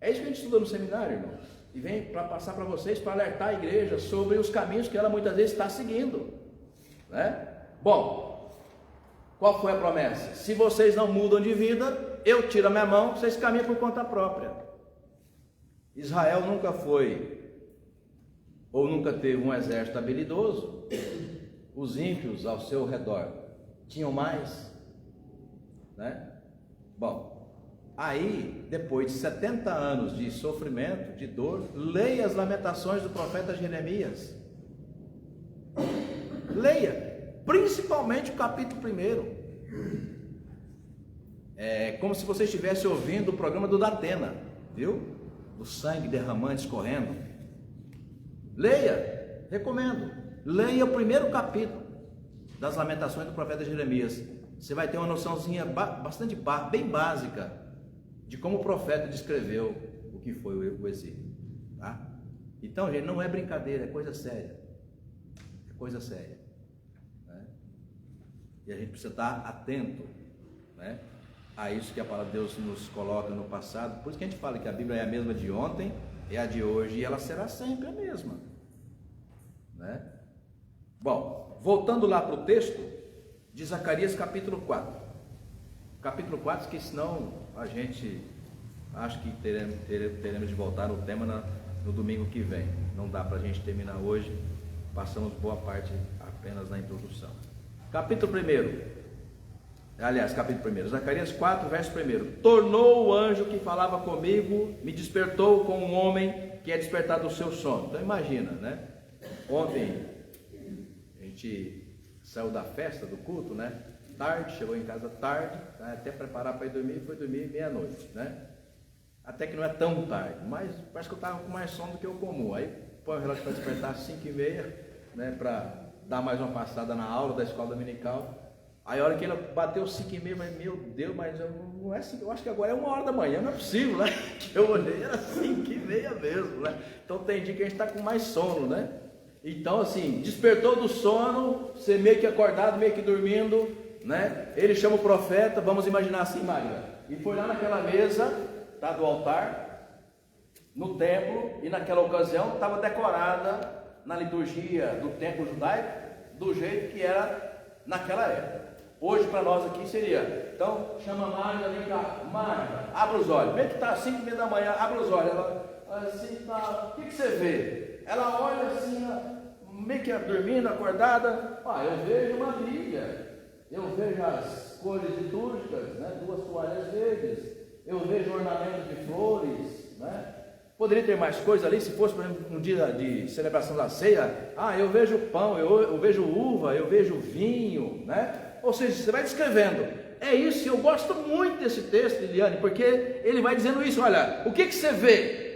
É isso que a gente estuda no seminário, irmãos. E vem para passar para vocês, para alertar a igreja sobre os caminhos que ela muitas vezes está seguindo, né? Bom, qual foi a promessa? Se vocês não mudam de vida, eu tiro a minha mão, vocês caminham por conta própria. Israel nunca foi, ou nunca teve um exército habilidoso. Os ímpios ao seu redor tinham mais, né? Bom, aí, depois de 70 anos de sofrimento, de dor, leia as lamentações do profeta Jeremias. Leia, principalmente o capítulo 1. É como se você estivesse ouvindo o programa do Datena, viu? O sangue derramando, escorrendo. Leia, recomendo. Leia o 1º capítulo das lamentações do profeta Jeremias. Você vai ter uma noçãozinha bem básica de como o profeta descreveu o que foi o exílio, tá? Então, gente, não é brincadeira, é coisa séria. É coisa séria, né? E a gente precisa estar atento, né, a isso que a palavra de Deus nos coloca no passado. Por isso que a gente fala que a Bíblia é a mesma de ontem, é a de hoje e ela será sempre a mesma, né? Bom, voltando lá para o texto de Zacarias capítulo 4. Capítulo 4, que senão a gente acho que teremos de voltar no tema no domingo que vem. Não dá para a gente terminar hoje, passamos boa parte apenas na introdução. Capítulo 1, aliás, capítulo 1, Zacarias 4, verso 1. Tornou o anjo que falava comigo, me despertou como um homem que é despertado do seu sono. Então imagina, né? Ontem a gente saiu da festa, do culto, né? tarde, chegou em casa tarde, tá? Até preparar para ir dormir, foi dormir meia-noite, né? Até que não é tão tarde, mas parece que eu estava com mais sono do que o comum. Aí põe o relógio para despertar às 5h30, né? Para dar mais uma passada na aula da escola dominical. Aí a hora que ele bateu 5h30, mas meu Deus, mas não é assim, eu acho que agora é 1h da manhã, não é possível, né? Que eu olhei, era 5h30 mesmo, né? Então tem dia que a gente está com mais sono, né? Então assim, despertou do sono, você meio que acordado, meio que dormindo, né? Ele chama o profeta, vamos imaginar assim, Magda, e foi lá naquela mesa, tá, do altar, no templo, e naquela ocasião estava decorada na liturgia do templo judaico, do jeito que era naquela época. Hoje para nós aqui seria, então chama a Magda, vem cá, Magda, abra os olhos, vem que está 5h30 da manhã, abra os olhos, ela assim, tá, o que você vê? Ela olha assim, meio que dormindo, acordada, eu vejo uma Bíblia, eu vejo as cores litúrgicas, né, 2 toalhas verdes, eu vejo ornamentos de flores, né? Poderia ter mais coisa ali, se fosse, por exemplo, um dia de celebração da ceia, eu vejo pão, eu vejo uva, eu vejo vinho, né? Ou seja, você vai descrevendo. É isso, eu gosto muito desse texto, Liliane, porque ele vai dizendo isso, olha, o que você vê?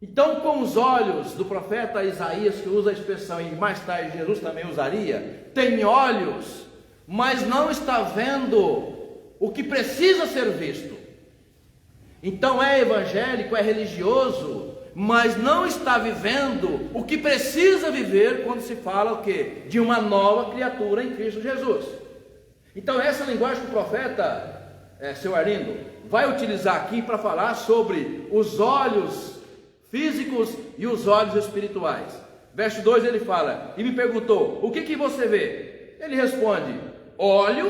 Então, com os olhos do profeta Isaías, que usa a expressão, e mais tarde Jesus também usaria, tem olhos, mas não está vendo o que precisa ser visto. Então é evangélico, é religioso, mas não está vivendo o que precisa viver quando se fala o quê? De uma nova criatura em Cristo Jesus. Então essa linguagem que o profeta, seu Arlindo, vai utilizar aqui para falar sobre os olhos físicos e os olhos espirituais. Verso 2 ele fala, e me perguntou, o que você vê? Ele responde, olho,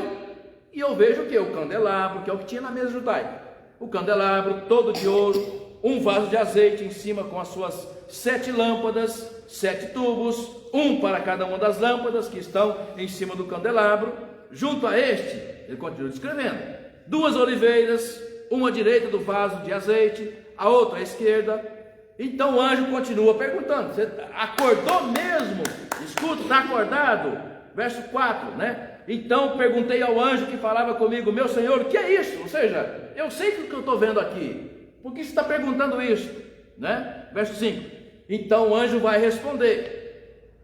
e eu vejo o que? O candelabro, que é o que tinha na mesa judaica. O candelabro todo de ouro, um vaso de azeite em cima com as suas 7 lâmpadas, 7 tubos, um para cada uma das lâmpadas que estão em cima do candelabro. Junto a este, ele continua descrevendo, 2 oliveiras, uma à direita do vaso de azeite, a outra à esquerda. Então o anjo continua perguntando, você acordou mesmo? Escuta, está acordado? Verso 4, né? Então perguntei ao anjo que falava comigo, meu Senhor, o que é isso? Ou seja, eu sei o que eu estou vendo aqui, por que você está perguntando isso? Né? Verso 5, então o anjo vai responder,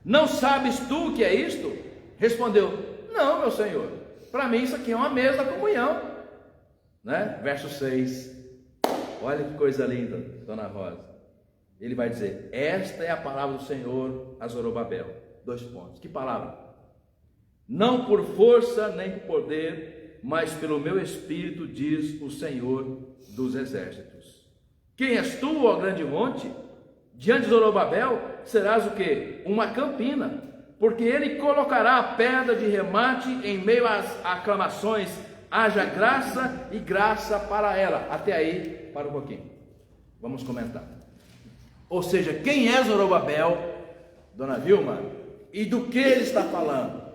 não sabes tu o que é isto? Respondeu, não, meu Senhor, para mim isso aqui é uma mesa da comunhão. Né? Verso 6, olha que coisa linda, Dona Rosa, ele vai dizer, esta é a palavra do Senhor a Zorobabel, 2 pontos, que palavra? Não por força nem por poder, mas pelo meu espírito, diz o Senhor dos exércitos. Quem és tu, ó grande monte? Diante de Zorobabel serás o quê? Uma campina, porque ele colocará a pedra de remate em meio às aclamações, haja graça e graça para ela. Até aí, para um pouquinho, vamos comentar. Ou seja, quem é Zorobabel, Dona Vilma, e do que ele está falando?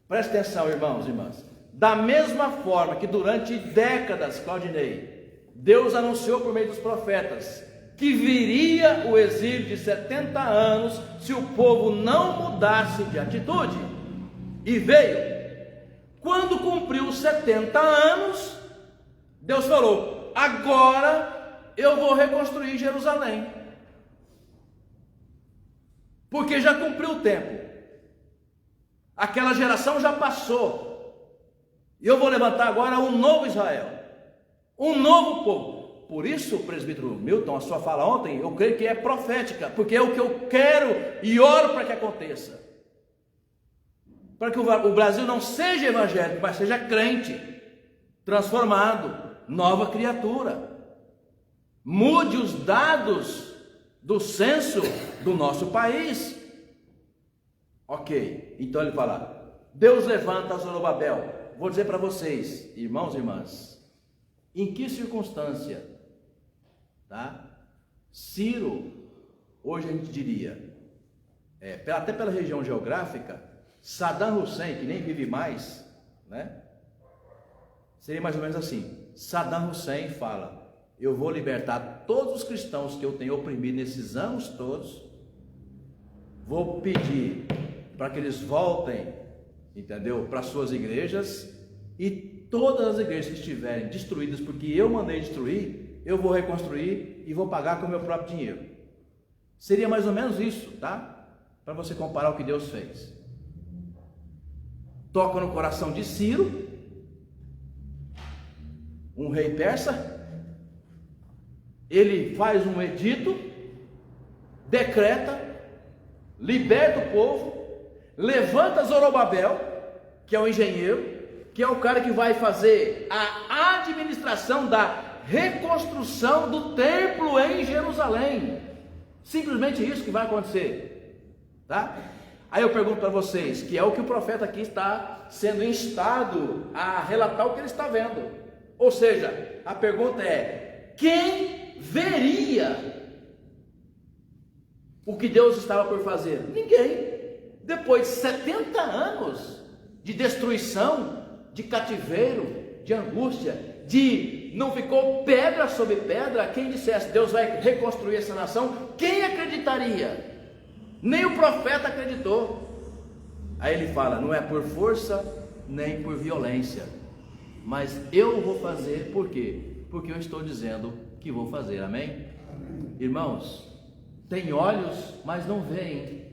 Presta atenção, irmãos e irmãs. Da mesma forma que durante décadas, Claudinei, Deus anunciou por meio dos profetas que viria o exílio de 70 anos se o povo não mudasse de atitude. E veio. Quando cumpriu os 70 anos, Deus falou, agora eu vou reconstruir Jerusalém. Porque já cumpriu o tempo. Aquela geração já passou, e eu vou levantar agora um novo Israel, um novo povo. Por isso, presbítero Milton, a sua fala ontem, eu creio que é profética, porque é o que eu quero e oro para que aconteça, para que o Brasil não seja evangélico, mas seja crente, transformado, nova criatura, mude os dados do censo do nosso país. Ok, então ele fala, Deus levanta Zorobabel. Vou dizer para vocês, irmãos e irmãs, em que circunstância, tá? Ciro, hoje a gente diria, até pela região geográfica, Saddam Hussein, que nem vive mais, né? Seria mais ou menos assim, Saddam Hussein fala, eu vou libertar todos os cristãos que eu tenho oprimido nesses anos todos, vou pedir para que eles voltem entendeu? Para suas igrejas, e todas as igrejas que estiverem destruídas, porque eu mandei destruir, eu vou reconstruir e vou pagar com o meu próprio dinheiro. Seria mais ou menos isso, tá? Para você comparar o que Deus fez. Toca no coração de Ciro, um rei persa, ele faz um edito, decreta, liberta o povo, levanta Zorobabel, que é o engenheiro, que é o cara que vai fazer a administração da reconstrução do templo em Jerusalém. Simplesmente isso que vai acontecer, tá? Aí eu pergunto para vocês, que é o que o profeta aqui está sendo instado a relatar o que ele está vendo. Ou seja, a pergunta é: quem veria o que Deus estava por fazer? Ninguém. Depois de 70 anos de destruição, de cativeiro, de angústia, de não ficou pedra sobre pedra, quem dissesse Deus vai reconstruir essa nação, quem acreditaria? Nem o profeta acreditou. Aí ele fala: não é por força nem por violência, mas eu vou fazer. Por quê? Porque eu estou dizendo que vou fazer. Amém? Irmãos, tem olhos, mas não veem.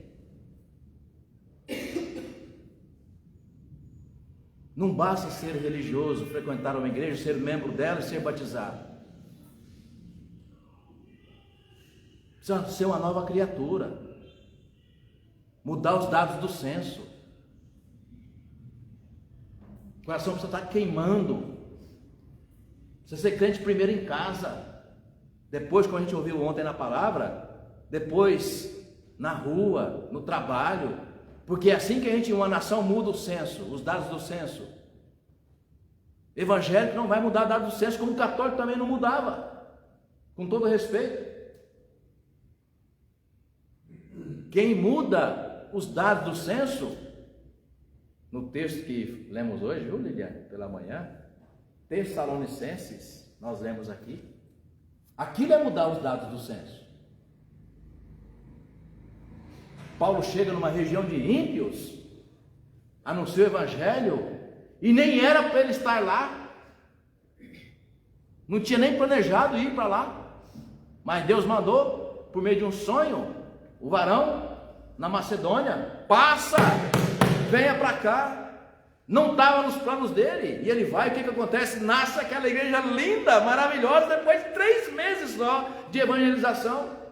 Não basta ser religioso, frequentar uma igreja, ser membro dela e ser batizado. Precisa ser uma nova criatura, mudar os dados do censo. O coração precisa estar queimando. Precisa ser crente primeiro em casa, depois, como a gente ouviu ontem na palavra, depois na rua, no trabalho. Porque é assim que a gente, uma nação, muda o censo, os dados do censo. Evangélico não vai mudar dados do censo, como o católico também não mudava, com todo respeito. Quem muda os dados do censo, no texto que lemos hoje, viu, Liliane, pela manhã, Tessalonicenses, nós lemos aqui, aquilo é mudar os dados do censo. Paulo chega numa região de ímpios, anuncia o evangelho, e nem era para ele estar lá, não tinha nem planejado ir para lá, mas Deus mandou, por meio de um sonho, o varão na Macedônia: passa, venha para cá. Não estava nos planos dele, e ele vai. O que acontece? Nasce aquela igreja linda, maravilhosa, depois de 3 meses só de evangelização.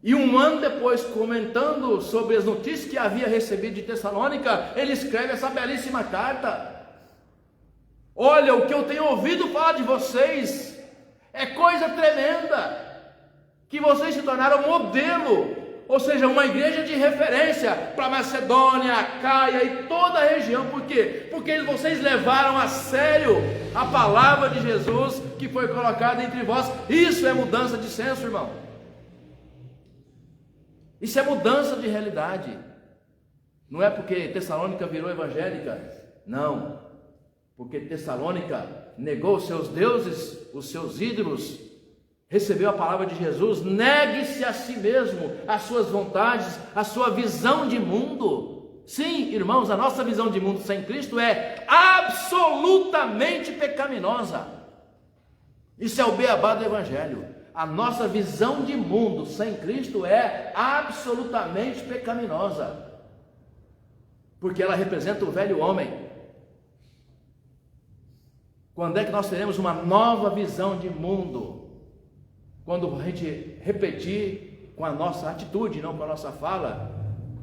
E 1 ano depois, comentando sobre as notícias que havia recebido de Tessalônica, ele escreve essa belíssima carta: olha, o que eu tenho ouvido falar de vocês é coisa tremenda, que vocês se tornaram modelo, ou seja, uma igreja de referência para Macedônia, Acaia e toda a região. Por quê? Porque vocês levaram a sério a palavra de Jesus que foi colocada entre vós. Isso é mudança de senso, irmão. Isso é mudança de realidade. Não é porque Tessalônica virou evangélica, não, porque Tessalônica negou os seus deuses, os seus ídolos, recebeu a palavra de Jesus. Negue-se a si mesmo, as suas vontades, a sua visão de mundo. Sim, irmãos, a nossa visão de mundo sem Cristo é absolutamente pecaminosa. Isso é o beabá do evangelho. A nossa visão de mundo sem Cristo é absolutamente pecaminosa, porque ela representa o velho homem. Quando é que nós teremos uma nova visão de mundo? Quando a gente repetir com a nossa atitude, não com a nossa fala,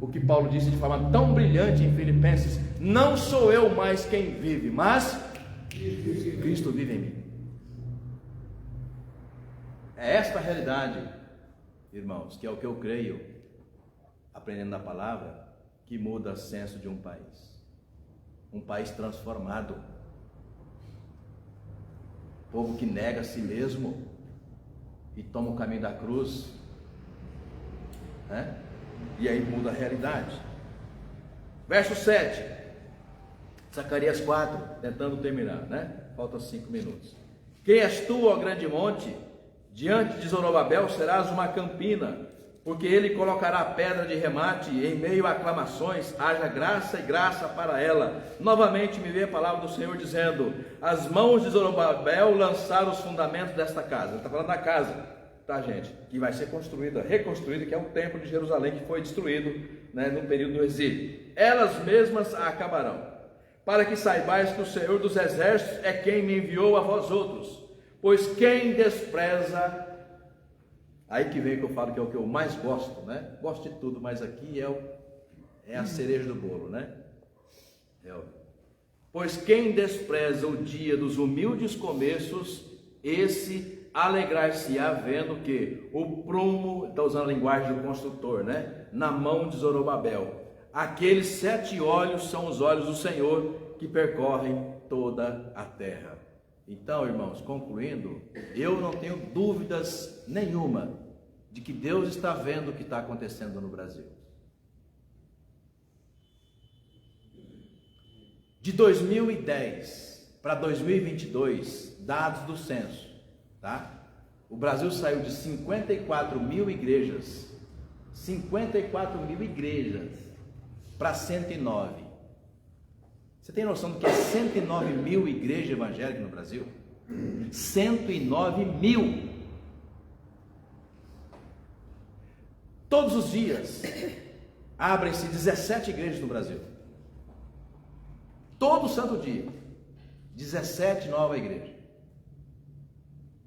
o que Paulo disse de forma tão brilhante em Filipenses: não sou eu mais quem vive, mas Cristo vive em mim. É esta a realidade, irmãos, que é o que eu creio, aprendendo da palavra, que muda o senso de um país transformado, povo que nega a si mesmo e toma o caminho da cruz, né? E aí muda a realidade. Verso 7, Zacarias 4, tentando terminar, né? Faltam 5 minutos. Quem és tu, ó grande monte? Diante de Zorobabel serás uma campina, porque ele colocará pedra de remate em meio a aclamações, haja graça e graça para ela. Novamente me veio a palavra do Senhor dizendo: as mãos de Zorobabel lançaram os fundamentos desta casa. Ele está falando da casa, tá, gente? Que vai ser construída, reconstruída, que é o templo de Jerusalém que foi destruído, né, no período do exílio. Elas mesmas a acabarão, para que saibais que o Senhor dos exércitos é quem me enviou a vós outros. Pois quem despreza... Aí que vem que eu falo que é o que eu mais gosto, né? Gosto de tudo, mas aqui é a cereja do bolo, né? Pois quem despreza o dia dos humildes começos, esse alegrar-se-á vendo que o prumo, está usando a linguagem do construtor, né? Na mão de Zorobabel. Aqueles 7 olhos são os olhos do Senhor que percorrem toda a terra. Então, irmãos, concluindo, eu não tenho dúvidas nenhuma de que Deus está vendo o que está acontecendo no Brasil. De 2010 para 2022, dados do censo, tá? O Brasil saiu de 54 mil igrejas, 54 mil igrejas, para 109. Você tem noção do que é 109 mil igrejas evangélicas no Brasil? 109 mil. Todos os dias abrem-se 17 igrejas no Brasil. Todo santo dia, 17 novas igrejas.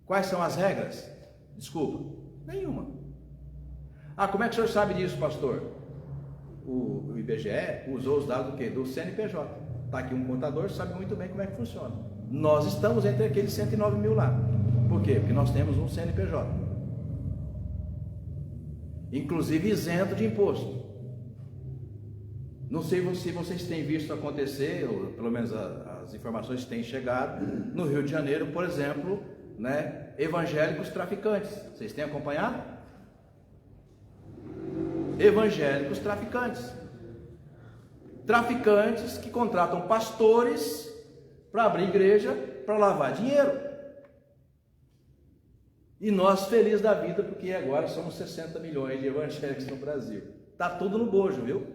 Quais são as regras? Desculpa, nenhuma. Ah, como é que o senhor sabe disso, pastor? O IBGE usou os dados do quê? Do CNPJ. Está aqui um contador, sabe muito bem como é que funciona. Nós estamos entre aqueles 109 mil lá. Por quê? Porque nós temos um CNPJ. Inclusive isento de imposto. Não sei se vocês têm visto acontecer, ou pelo menos as informações têm chegado, no Rio de Janeiro, por exemplo, né, evangélicos traficantes. Vocês têm acompanhado? Evangélicos traficantes. Traficantes que contratam pastores para abrir igreja, para lavar dinheiro. E nós felizes da vida, porque agora somos 60 milhões de evangélicos no Brasil. Está tudo no bojo, viu?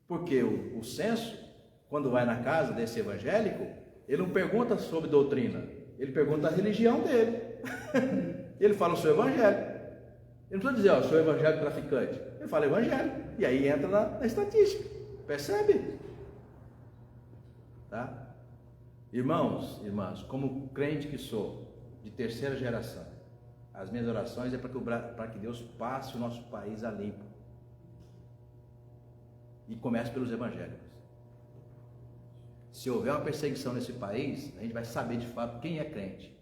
Porque o censo, quando vai na casa desse evangélico, ele não pergunta sobre doutrina, ele pergunta a religião dele. Ele fala: eu sou evangélico. Ele não precisa dizer: ó, eu sou evangélico traficante. Ele fala evangélico. E aí entra na estatística. Percebe? Tá? Irmãos, irmãs, como crente que sou, de terceira geração, as minhas orações é para que Deus passe o nosso país a limpo. E comece pelos evangélicos. Se houver uma perseguição nesse país, a gente vai saber de fato quem é crente.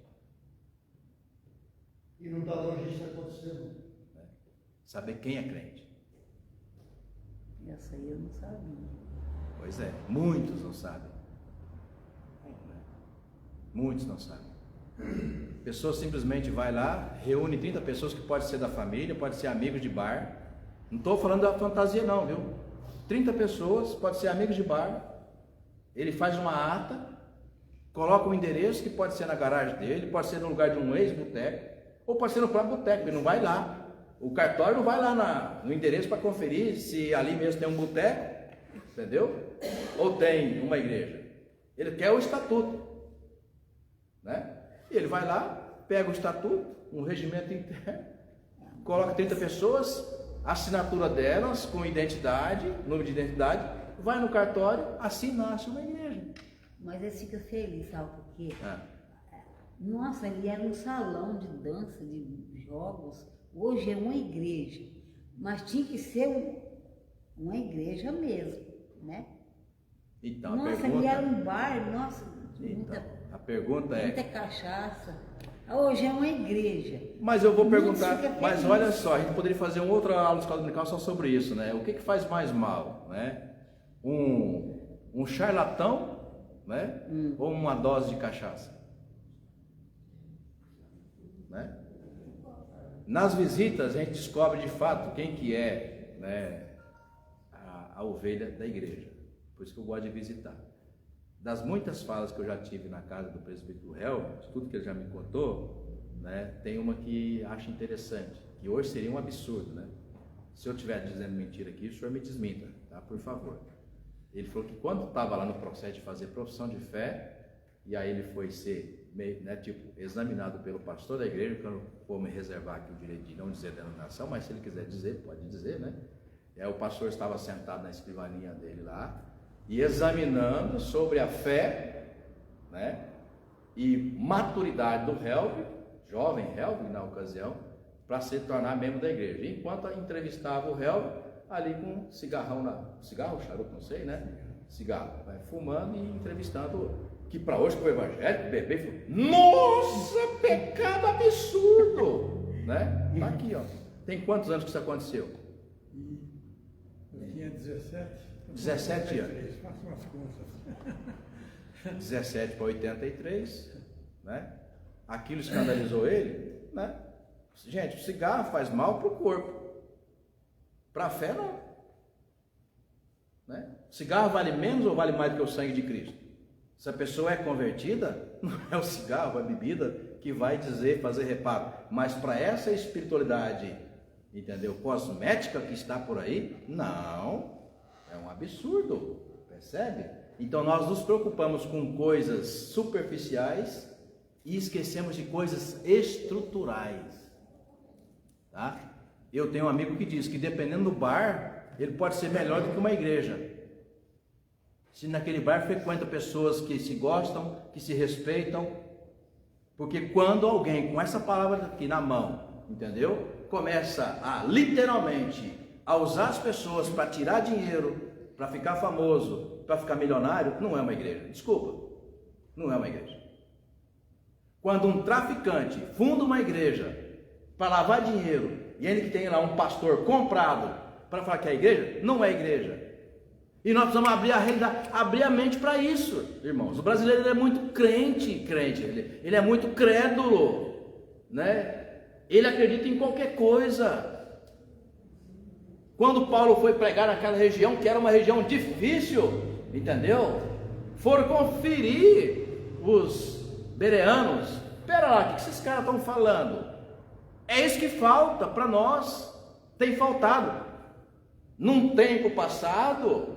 E não está longe disso acontecendo. Saber quem é crente. Essa aí eu não sabia. Pois é, muitos não sabem. Muitos não sabem. Pessoa simplesmente vai lá, reúne 30 pessoas que pode ser da família, pode ser amigos de bar. Não estou falando da fantasia não, viu? 30 pessoas, pode ser amigos de bar. Ele faz uma ata, coloca um endereço que pode ser na garagem dele, pode ser no lugar de um ex-boteco, ou pode ser no próprio boteco. Ele não vai lá. O cartório não vai lá no endereço para conferir se ali mesmo tem um boteco, entendeu? Ou tem uma igreja. Ele quer o estatuto, né? E ele vai lá, pega o estatuto, um regimento interno, coloca 30 pessoas, assinatura delas com identidade, número de identidade, vai no cartório, assim nasce uma igreja. Mas ele fica feliz, sabe por quê? Nossa, ele era um salão de dança, de jogos. Hoje é uma igreja, mas tinha que ser uma igreja mesmo, né? Então, nossa, ele era um bar, nossa, a pergunta é... muita cachaça. Hoje é uma igreja. Mas eu vou perguntar, mas olha só, a gente poderia fazer uma outra aula de escola dominical só sobre isso, né? O que faz mais mal, né? Um charlatão, né? Ou uma dose de cachaça, né? Nas visitas a gente descobre de fato quem que é, né, a ovelha da igreja. Por isso que eu gosto de visitar. Das muitas falas que eu já tive na casa do presbítero Helmut, tudo que ele já me contou, né, tem uma que acho interessante, que hoje seria um absurdo, né? Se eu estiver dizendo mentira aqui, o senhor me desminta, tá? Por favor. Ele falou que quando estava lá no processo de fazer profissão de fé, e aí ele foi ser, né, tipo, examinado pelo pastor da igreja, que eu não vou me reservar aqui o direito de não dizer denominação, mas se ele quiser dizer, pode dizer, né? O pastor estava sentado na escrivaninha dele lá, e examinando sobre a fé, né, e maturidade do Helvig, jovem Helvig na ocasião, para se tornar membro da igreja. E enquanto entrevistava o Helvig, ali com um cigarrão cigarro, charuto, não sei, né? Cigarro, né? Fumando e entrevistando, que para hoje que o evangélico, bebê, falou, nossa, pecado absurdo, né? Tá aqui, ó. Tem quantos anos que isso aconteceu? Eu tinha 17. 17 anos. Faço umas contas. 17 para 83, né? Aquilo escandalizou ele, né? Gente, o cigarro faz mal para o corpo, para a fé não, né? O cigarro vale menos ou vale mais do que o sangue de Cristo? Se a pessoa é convertida, não é o cigarro, é a bebida que vai fazer reparo, mas para essa espiritualidade, entendeu? Cosmética que está por aí, não, é um absurdo, percebe? Então nós nos preocupamos com coisas superficiais e esquecemos de coisas estruturais, tá? Eu tenho um amigo que diz que dependendo do bar, ele pode ser melhor do que uma igreja. Se naquele bar frequenta pessoas que se gostam, que se respeitam, porque quando alguém com essa palavra aqui na mão, entendeu? Começa a literalmente a usar as pessoas para tirar dinheiro, para ficar famoso, para ficar milionário, não é uma igreja. Desculpa, não é uma igreja. Quando um traficante funda uma igreja para lavar dinheiro, e ele que tem lá um pastor comprado para falar que é igreja, não é igreja. E nós precisamos abrir a realidade, abrir a mente para isso, irmãos. O brasileiro ele é muito crente, ele é muito crédulo, né? Ele acredita em qualquer coisa. Quando Paulo foi pregar naquela região, que era uma região difícil, entendeu? Foram conferir os bereanos. Espera lá, o que esses caras estão falando? É isso que falta para nós, tem faltado. Num tempo passado,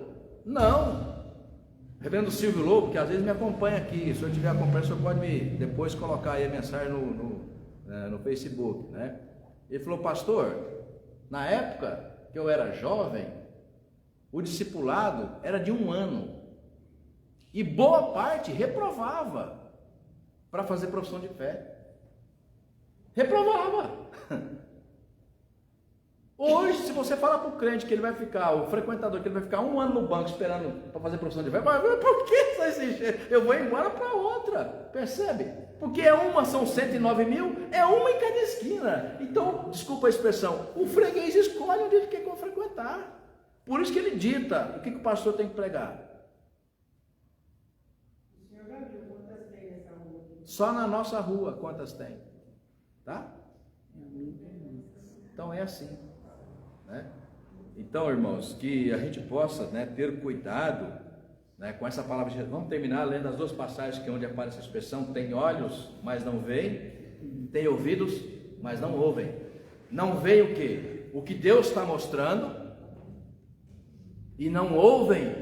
não. Reverendo Silvio Lobo, que às vezes me acompanha aqui, se eu estiver acompanhando, o senhor pode me depois colocar aí a mensagem no Facebook, né? Ele falou, pastor, na época que eu era jovem, o discipulado era de 1 ano, e boa parte reprovava para fazer profissão de fé. Reprovava. Hoje, se você falar para o crente que ele vai ficar, o frequentador, que ele vai ficar 1 ano no banco esperando para fazer profissão de fé, mas por que eu vou embora para outra? Percebe? Porque são 109 mil, é uma em cada esquina. Então, desculpa a expressão, o freguês escolhe onde ele quer frequentar. Por isso que ele dita o que o pastor tem que pregar. O senhor já viu quantas tem nessa rua? Só na nossa rua, quantas tem? Tá? Então é assim, né? Então, irmãos, que a gente possa, né, ter cuidado, né, com essa palavra de Jesus. Vamos terminar lendo as 2 passagens que é onde aparece a expressão: tem olhos, mas não veem, tem ouvidos, mas não ouvem. Não veem o que? O que Deus está mostrando, e não ouvem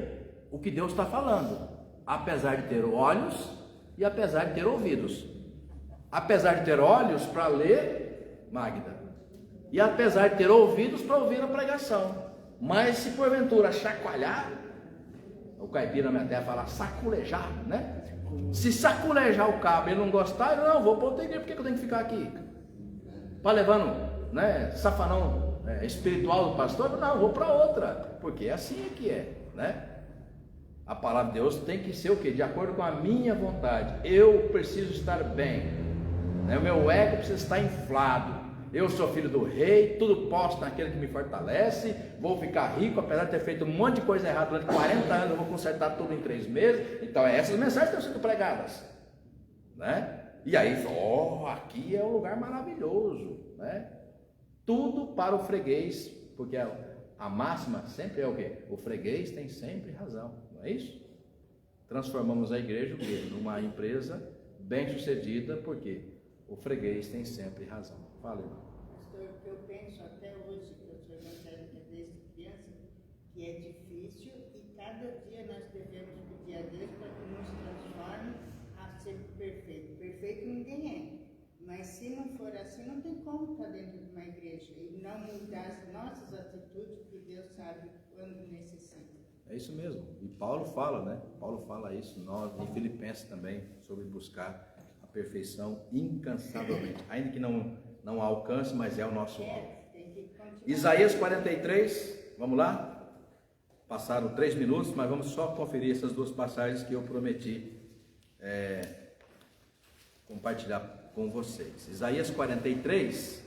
o que Deus está falando, apesar de ter olhos e apesar de ter ouvidos. Apesar de ter olhos para ler, Magda, e apesar de ter ouvidos para ouvir a pregação, mas se porventura chacoalhar, o caipira na minha terra fala saculejar, né? Se saculejar o cabo e ele não gostar, eu não vou para outra igreja, por que eu tenho que ficar aqui? Para levando, né, safanão espiritual do pastor? Não, vou para outra, porque assim é que é, né? A palavra de Deus tem que ser o quê? De acordo com a minha vontade. Eu preciso estar bem, né? O meu ego precisa estar inflado. Eu sou filho do rei, tudo posso naquele que me fortalece, vou ficar rico, apesar de ter feito um monte de coisa errada durante 40 anos, eu vou consertar tudo em 3 meses. Então essas mensagens estão sendo pregadas, né? E aí, aqui é um lugar maravilhoso, né? Tudo para o freguês, porque a máxima sempre é o quê? O freguês tem sempre razão, não é isso? Transformamos a igreja numa empresa bem sucedida, porque o freguês tem sempre razão. Fala, irmão. Pastor, o que eu penso benefício e cada dia nós devemos pedir a Deus para que nos transforme a ser perfeito. Perfeito ninguém é. Mas se não for assim, não tem como estar dentro de uma igreja e não mudar as nossas atitudes, porque Deus sabe quando necessita. É isso mesmo. E Paulo fala, né? Paulo fala isso em Filipenses também, sobre buscar a perfeição incansavelmente. Ainda que não alcance, mas é o nosso alvo. Tem que continuar. Isaías 43, vamos lá? Passaram 3 minutos, mas vamos só conferir essas 2 passagens que eu prometi compartilhar com vocês. Isaías 43,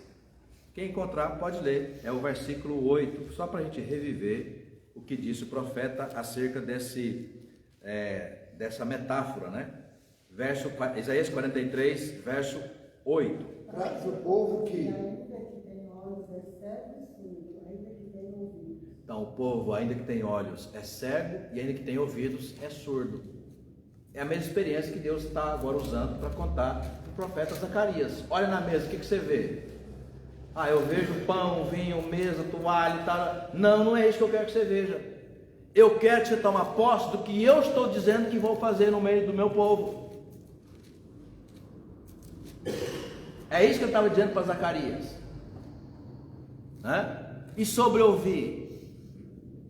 quem encontrar pode ler, é o versículo 8, só para a gente reviver o que disse o profeta acerca dessa metáfora, né? Isaías 43, verso 8. Traz o povo que... Então, o povo, ainda que tem olhos, é cego, e ainda que tem ouvidos, é surdo. É a mesma experiência que Deus está agora usando para contar para o profeta Zacarias. Olha na mesa, o que você vê? Ah, eu vejo pão, vinho, mesa, toalha e tal. Não é isso que eu quero que você veja. Eu quero que você tome posse do que eu estou dizendo que vou fazer no meio do meu povo. É isso que ele estava dizendo para Zacarias, né? E sobre ouvir,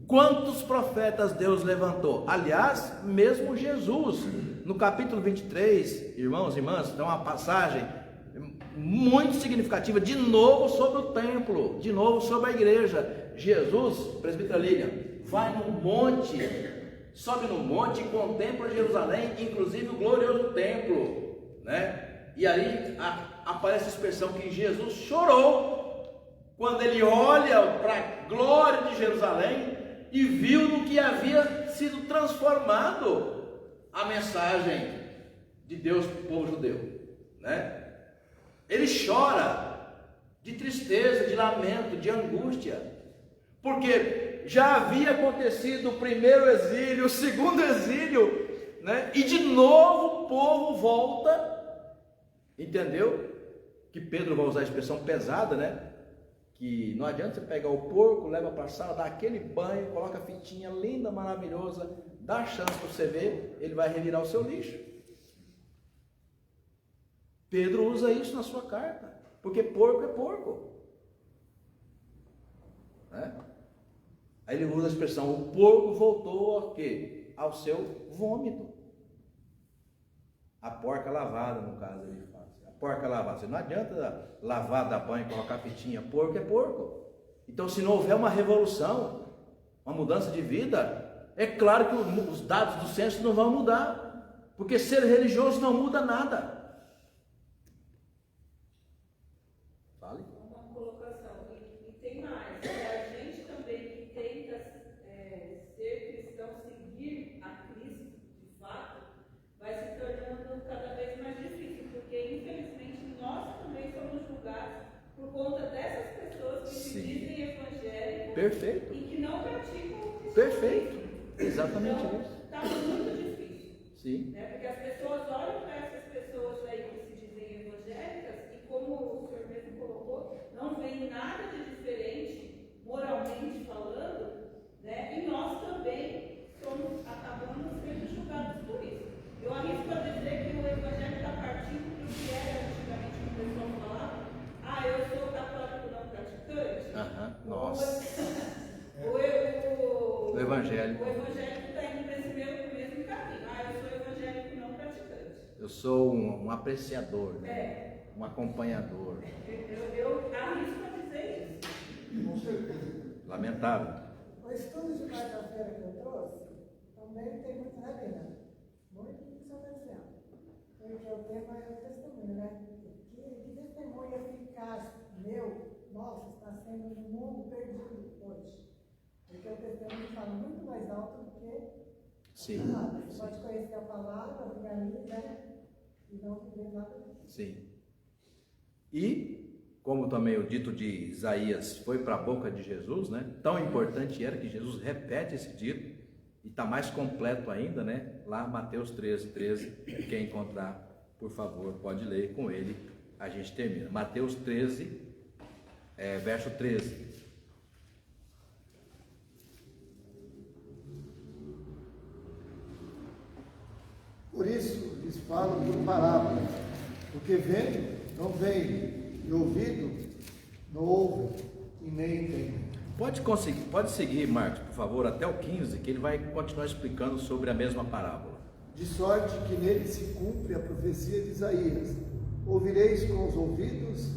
quantos profetas Deus levantou? Aliás, mesmo Jesus, no capítulo 23, irmãos e irmãs, tem uma passagem muito significativa, de novo sobre o templo, de novo sobre a igreja. Jesus, presbítera Lilian, vai no monte, sobe no monte e contempla Jerusalém, inclusive o glorioso templo, né? E aí aparece a expressão que Jesus chorou quando ele olha para a glória de Jerusalém e viu no que havia sido transformado a mensagem de Deus para o povo judeu, né? Ele chora de tristeza, de lamento, de angústia, porque já havia acontecido o primeiro exílio, o segundo exílio, né? E de novo o povo volta, entendeu? Que Pedro vai usar a expressão pesada, né? Que não adianta você pegar o porco, leva para a sala, dá aquele banho, coloca a fitinha linda, maravilhosa, dá chance para você ver, ele vai revirar o seu lixo. Pedro usa isso na sua carta, porque porco é porco, né? Aí ele usa a expressão, o porco voltou ao quê? Ao seu vômito. A porca lavada, no caso, ele fala assim, a porca lavada. Não adianta lavar, dar banho, colocar fitinha, porco é porco. Então, se não houver uma revolução, uma mudança de vida, é claro que os dados do censo não vão mudar, porque ser religioso não muda nada. Fale. Uma colocação, e tem mais, a gente também que tenta ser cristão, seguir a Cristo, de fato, vai se tornando cada vez mais difícil, porque infelizmente nós também somos julgados por conta dessas pessoas que se dizem evangélicos. Perfeito. E que não praticam o cristianismo. Perfeito. Exatamente então, isso. Está muito difícil. Sim. Né? Porque as pessoas olham para essas pessoas aí que se dizem evangélicas e, como o senhor mesmo colocou, não vem nada de diferente, moralmente falando, né? E nós também acabamos sendo julgados por isso. Eu arrisco a dizer que o evangelho está partindo para o que era antigamente que o pessoal falava, eu sou católico não praticante. Nossa. O evangelho. O evangélico está indo para esse mesmo caminho. Eu sou evangélico não praticante. Eu sou um apreciador, né? Um acompanhador. Eu arrisco a dizer isso. Com certeza. Lamentável. O estudo de quarta-feira que eu trouxe também tem muito relevante. Muito do que o senhor está dizendo. Porque o tema é o testemunho, né? Que testemunho eficaz nosso, está sendo no mundo perdido hoje. Porque o testemunho fala muito mais alto do que Sim. a palavra. Você pode conhecer a palavra, viver ali, né? E não viver nada disso. Sim. E, como também o dito de Isaías foi para a boca de Jesus, né? Tão importante era que Jesus repete esse dito, e está mais completo ainda, né? Lá, Mateus 13. Quem encontrar, por favor, pode ler com ele, a gente termina. Mateus 13, verso 13. falo por parábola, porque vendo, não veem, e ouvindo, não ouvem, e nem entendem. Pode seguir, Marcos, por favor, até o 15, que ele vai continuar explicando sobre a mesma parábola. De sorte que nele se cumpre a profecia de Isaías: ouvireis com os ouvidos,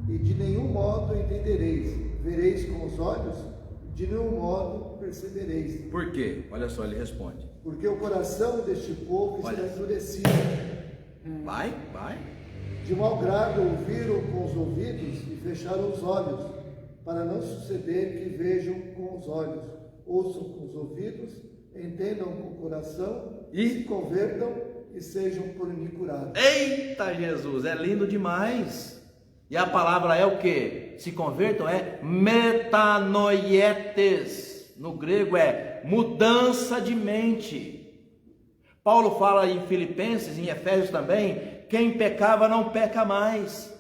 e de nenhum modo entendereis, vereis com os olhos, e de nenhum modo percebereis. Por quê? Olha só, ele responde. Porque o coração deste povo está endurecido. Vai. De mau grado ouviram com os ouvidos e fecharam os olhos, para não suceder que vejam com os olhos, ouçam com os ouvidos, entendam com o coração, e se convertam e sejam por mim curados. Eita Jesus, é lindo demais. E a palavra é o que? Se convertam, é metanoietes. No grego é mudança de mente. Paulo fala em Filipenses, em Efésios também, quem pecava não peca mais.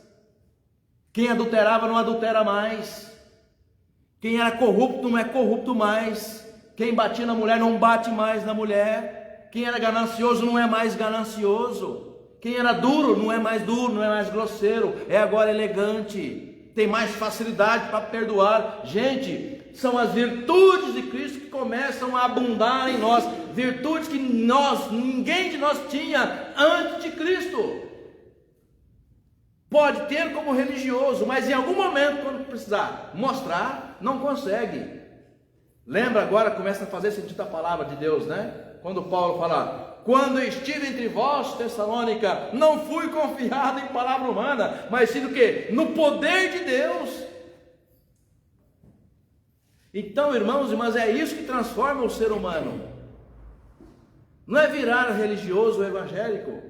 Quem adulterava não adultera mais. Quem era corrupto não é corrupto mais. Quem batia na mulher não bate mais na mulher. Quem era ganancioso não é mais ganancioso. Quem era duro não é mais duro, não é mais grosseiro, é agora elegante. Tem mais facilidade para perdoar. Gente, são as virtudes de Cristo que começam a abundar em nós. Virtudes que ninguém de nós tinha antes de Cristo. Pode ter como religioso, mas em algum momento, quando precisar mostrar, não consegue. Lembra agora, começa a fazer sentido a palavra de Deus, né? Quando Paulo fala: quando estive entre vós, Tessalônica, não fui confiado em palavra humana, mas sim no quê? No poder de Deus. Então, irmãos e irmãs, é isso que transforma o ser humano. Não é virar religioso ou evangélico.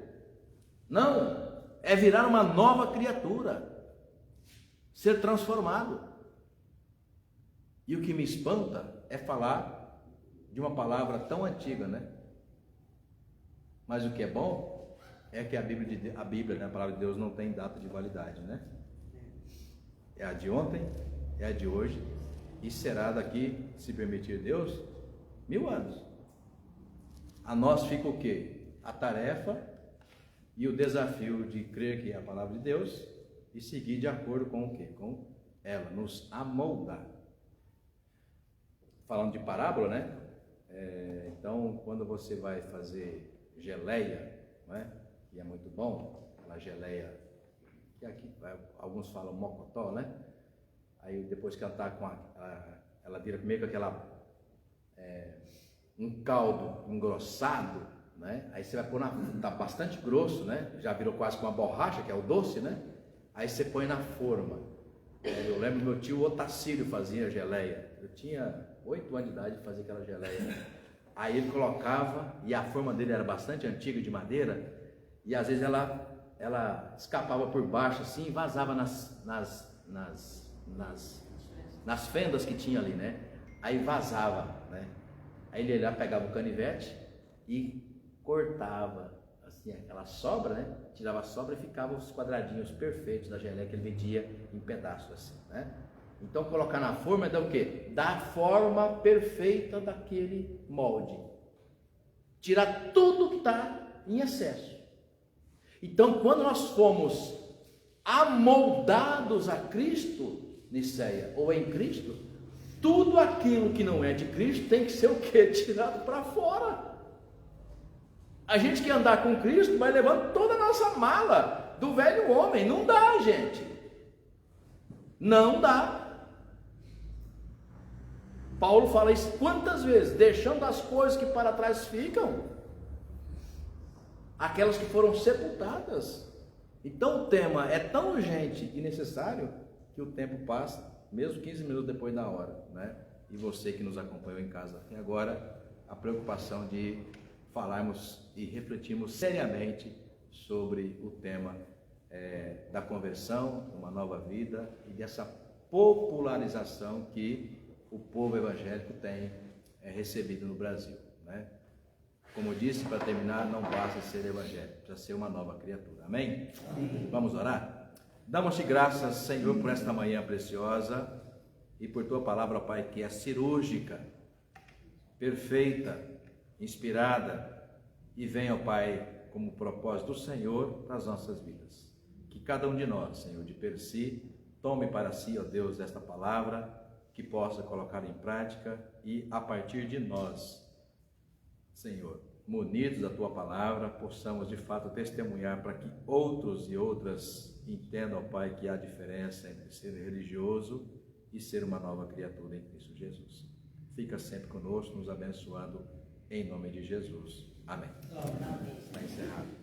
Não. É virar uma nova criatura. Ser transformado. E o que me espanta é falar de uma palavra tão antiga, né? Mas o que é bom é que a Bíblia, né, a palavra de Deus, não tem data de validade, né? É a de ontem, é a de hoje, e será daqui, se permitir Deus, 1000 anos. A nós fica o quê? A tarefa e o desafio de crer que é a palavra de Deus e seguir de acordo com o quê? Com ela, nos amoldar. Falando de parábola, né? Então, quando você vai fazer geleia, não é? E é muito bom, aquela geleia, que aqui alguns falam mocotó, né? Aí depois que ela está com ela vira meio que aquela um caldo engrossado, né? Aí você vai pôr tá bastante grosso, né? Já virou quase com uma borracha, que é o doce, né? Aí você põe na forma. Eu lembro meu tio Otacílio fazia geleia. Eu tinha 8 anos de idade de fazer aquela geleia. Aí ele colocava, e a forma dele era bastante antiga, de madeira, e às vezes ela escapava por baixo assim e vazava nas fendas que tinha ali, né? Aí vazava, né? Aí ele ia lá, pegava o canivete e cortava assim aquela sobra, né? Tirava a sobra e ficava os quadradinhos perfeitos da geleia que ele vendia em pedaços assim, né? Então colocar na forma dá o quê? Dá a forma perfeita daquele molde. Tirar tudo que está em excesso. Então quando nós fomos amoldados a Cristo, Niceia, ou em Cristo, tudo aquilo que não é de Cristo tem que ser o quê? Tirado para fora. A gente que andar com Cristo vai levando toda a nossa mala do velho homem. Não dá, gente. Não dá. Paulo fala isso quantas vezes? Deixando as coisas que para trás ficam, aquelas que foram sepultadas. Então o tema é tão urgente e necessário que o tempo passa, mesmo 15 minutos depois da hora, né? E você que nos acompanhou em casa até agora, a preocupação de falarmos e refletirmos seriamente sobre o tema da conversão, uma nova vida e dessa popularização que o povo evangélico tem recebido no Brasil, né? Como disse, para terminar, não basta ser evangélico, precisa ser uma nova criatura, amém? Amém. Vamos orar? Damos-te graças, Senhor, por esta manhã preciosa e por tua palavra, Pai, que é cirúrgica, perfeita, inspirada, e venha, ó Pai, como propósito do Senhor para as nossas vidas. Que cada um de nós, Senhor, de per si, tome para si, ó Deus, esta palavra, que possa colocar em prática e a partir de nós, Senhor, munidos da Tua palavra, possamos de fato testemunhar para que outros e outras entendam, ó Pai, que há diferença entre ser religioso e ser uma nova criatura em Cristo Jesus. Fica sempre conosco, nos abençoando, em nome de Jesus. Amém. Está encerrado.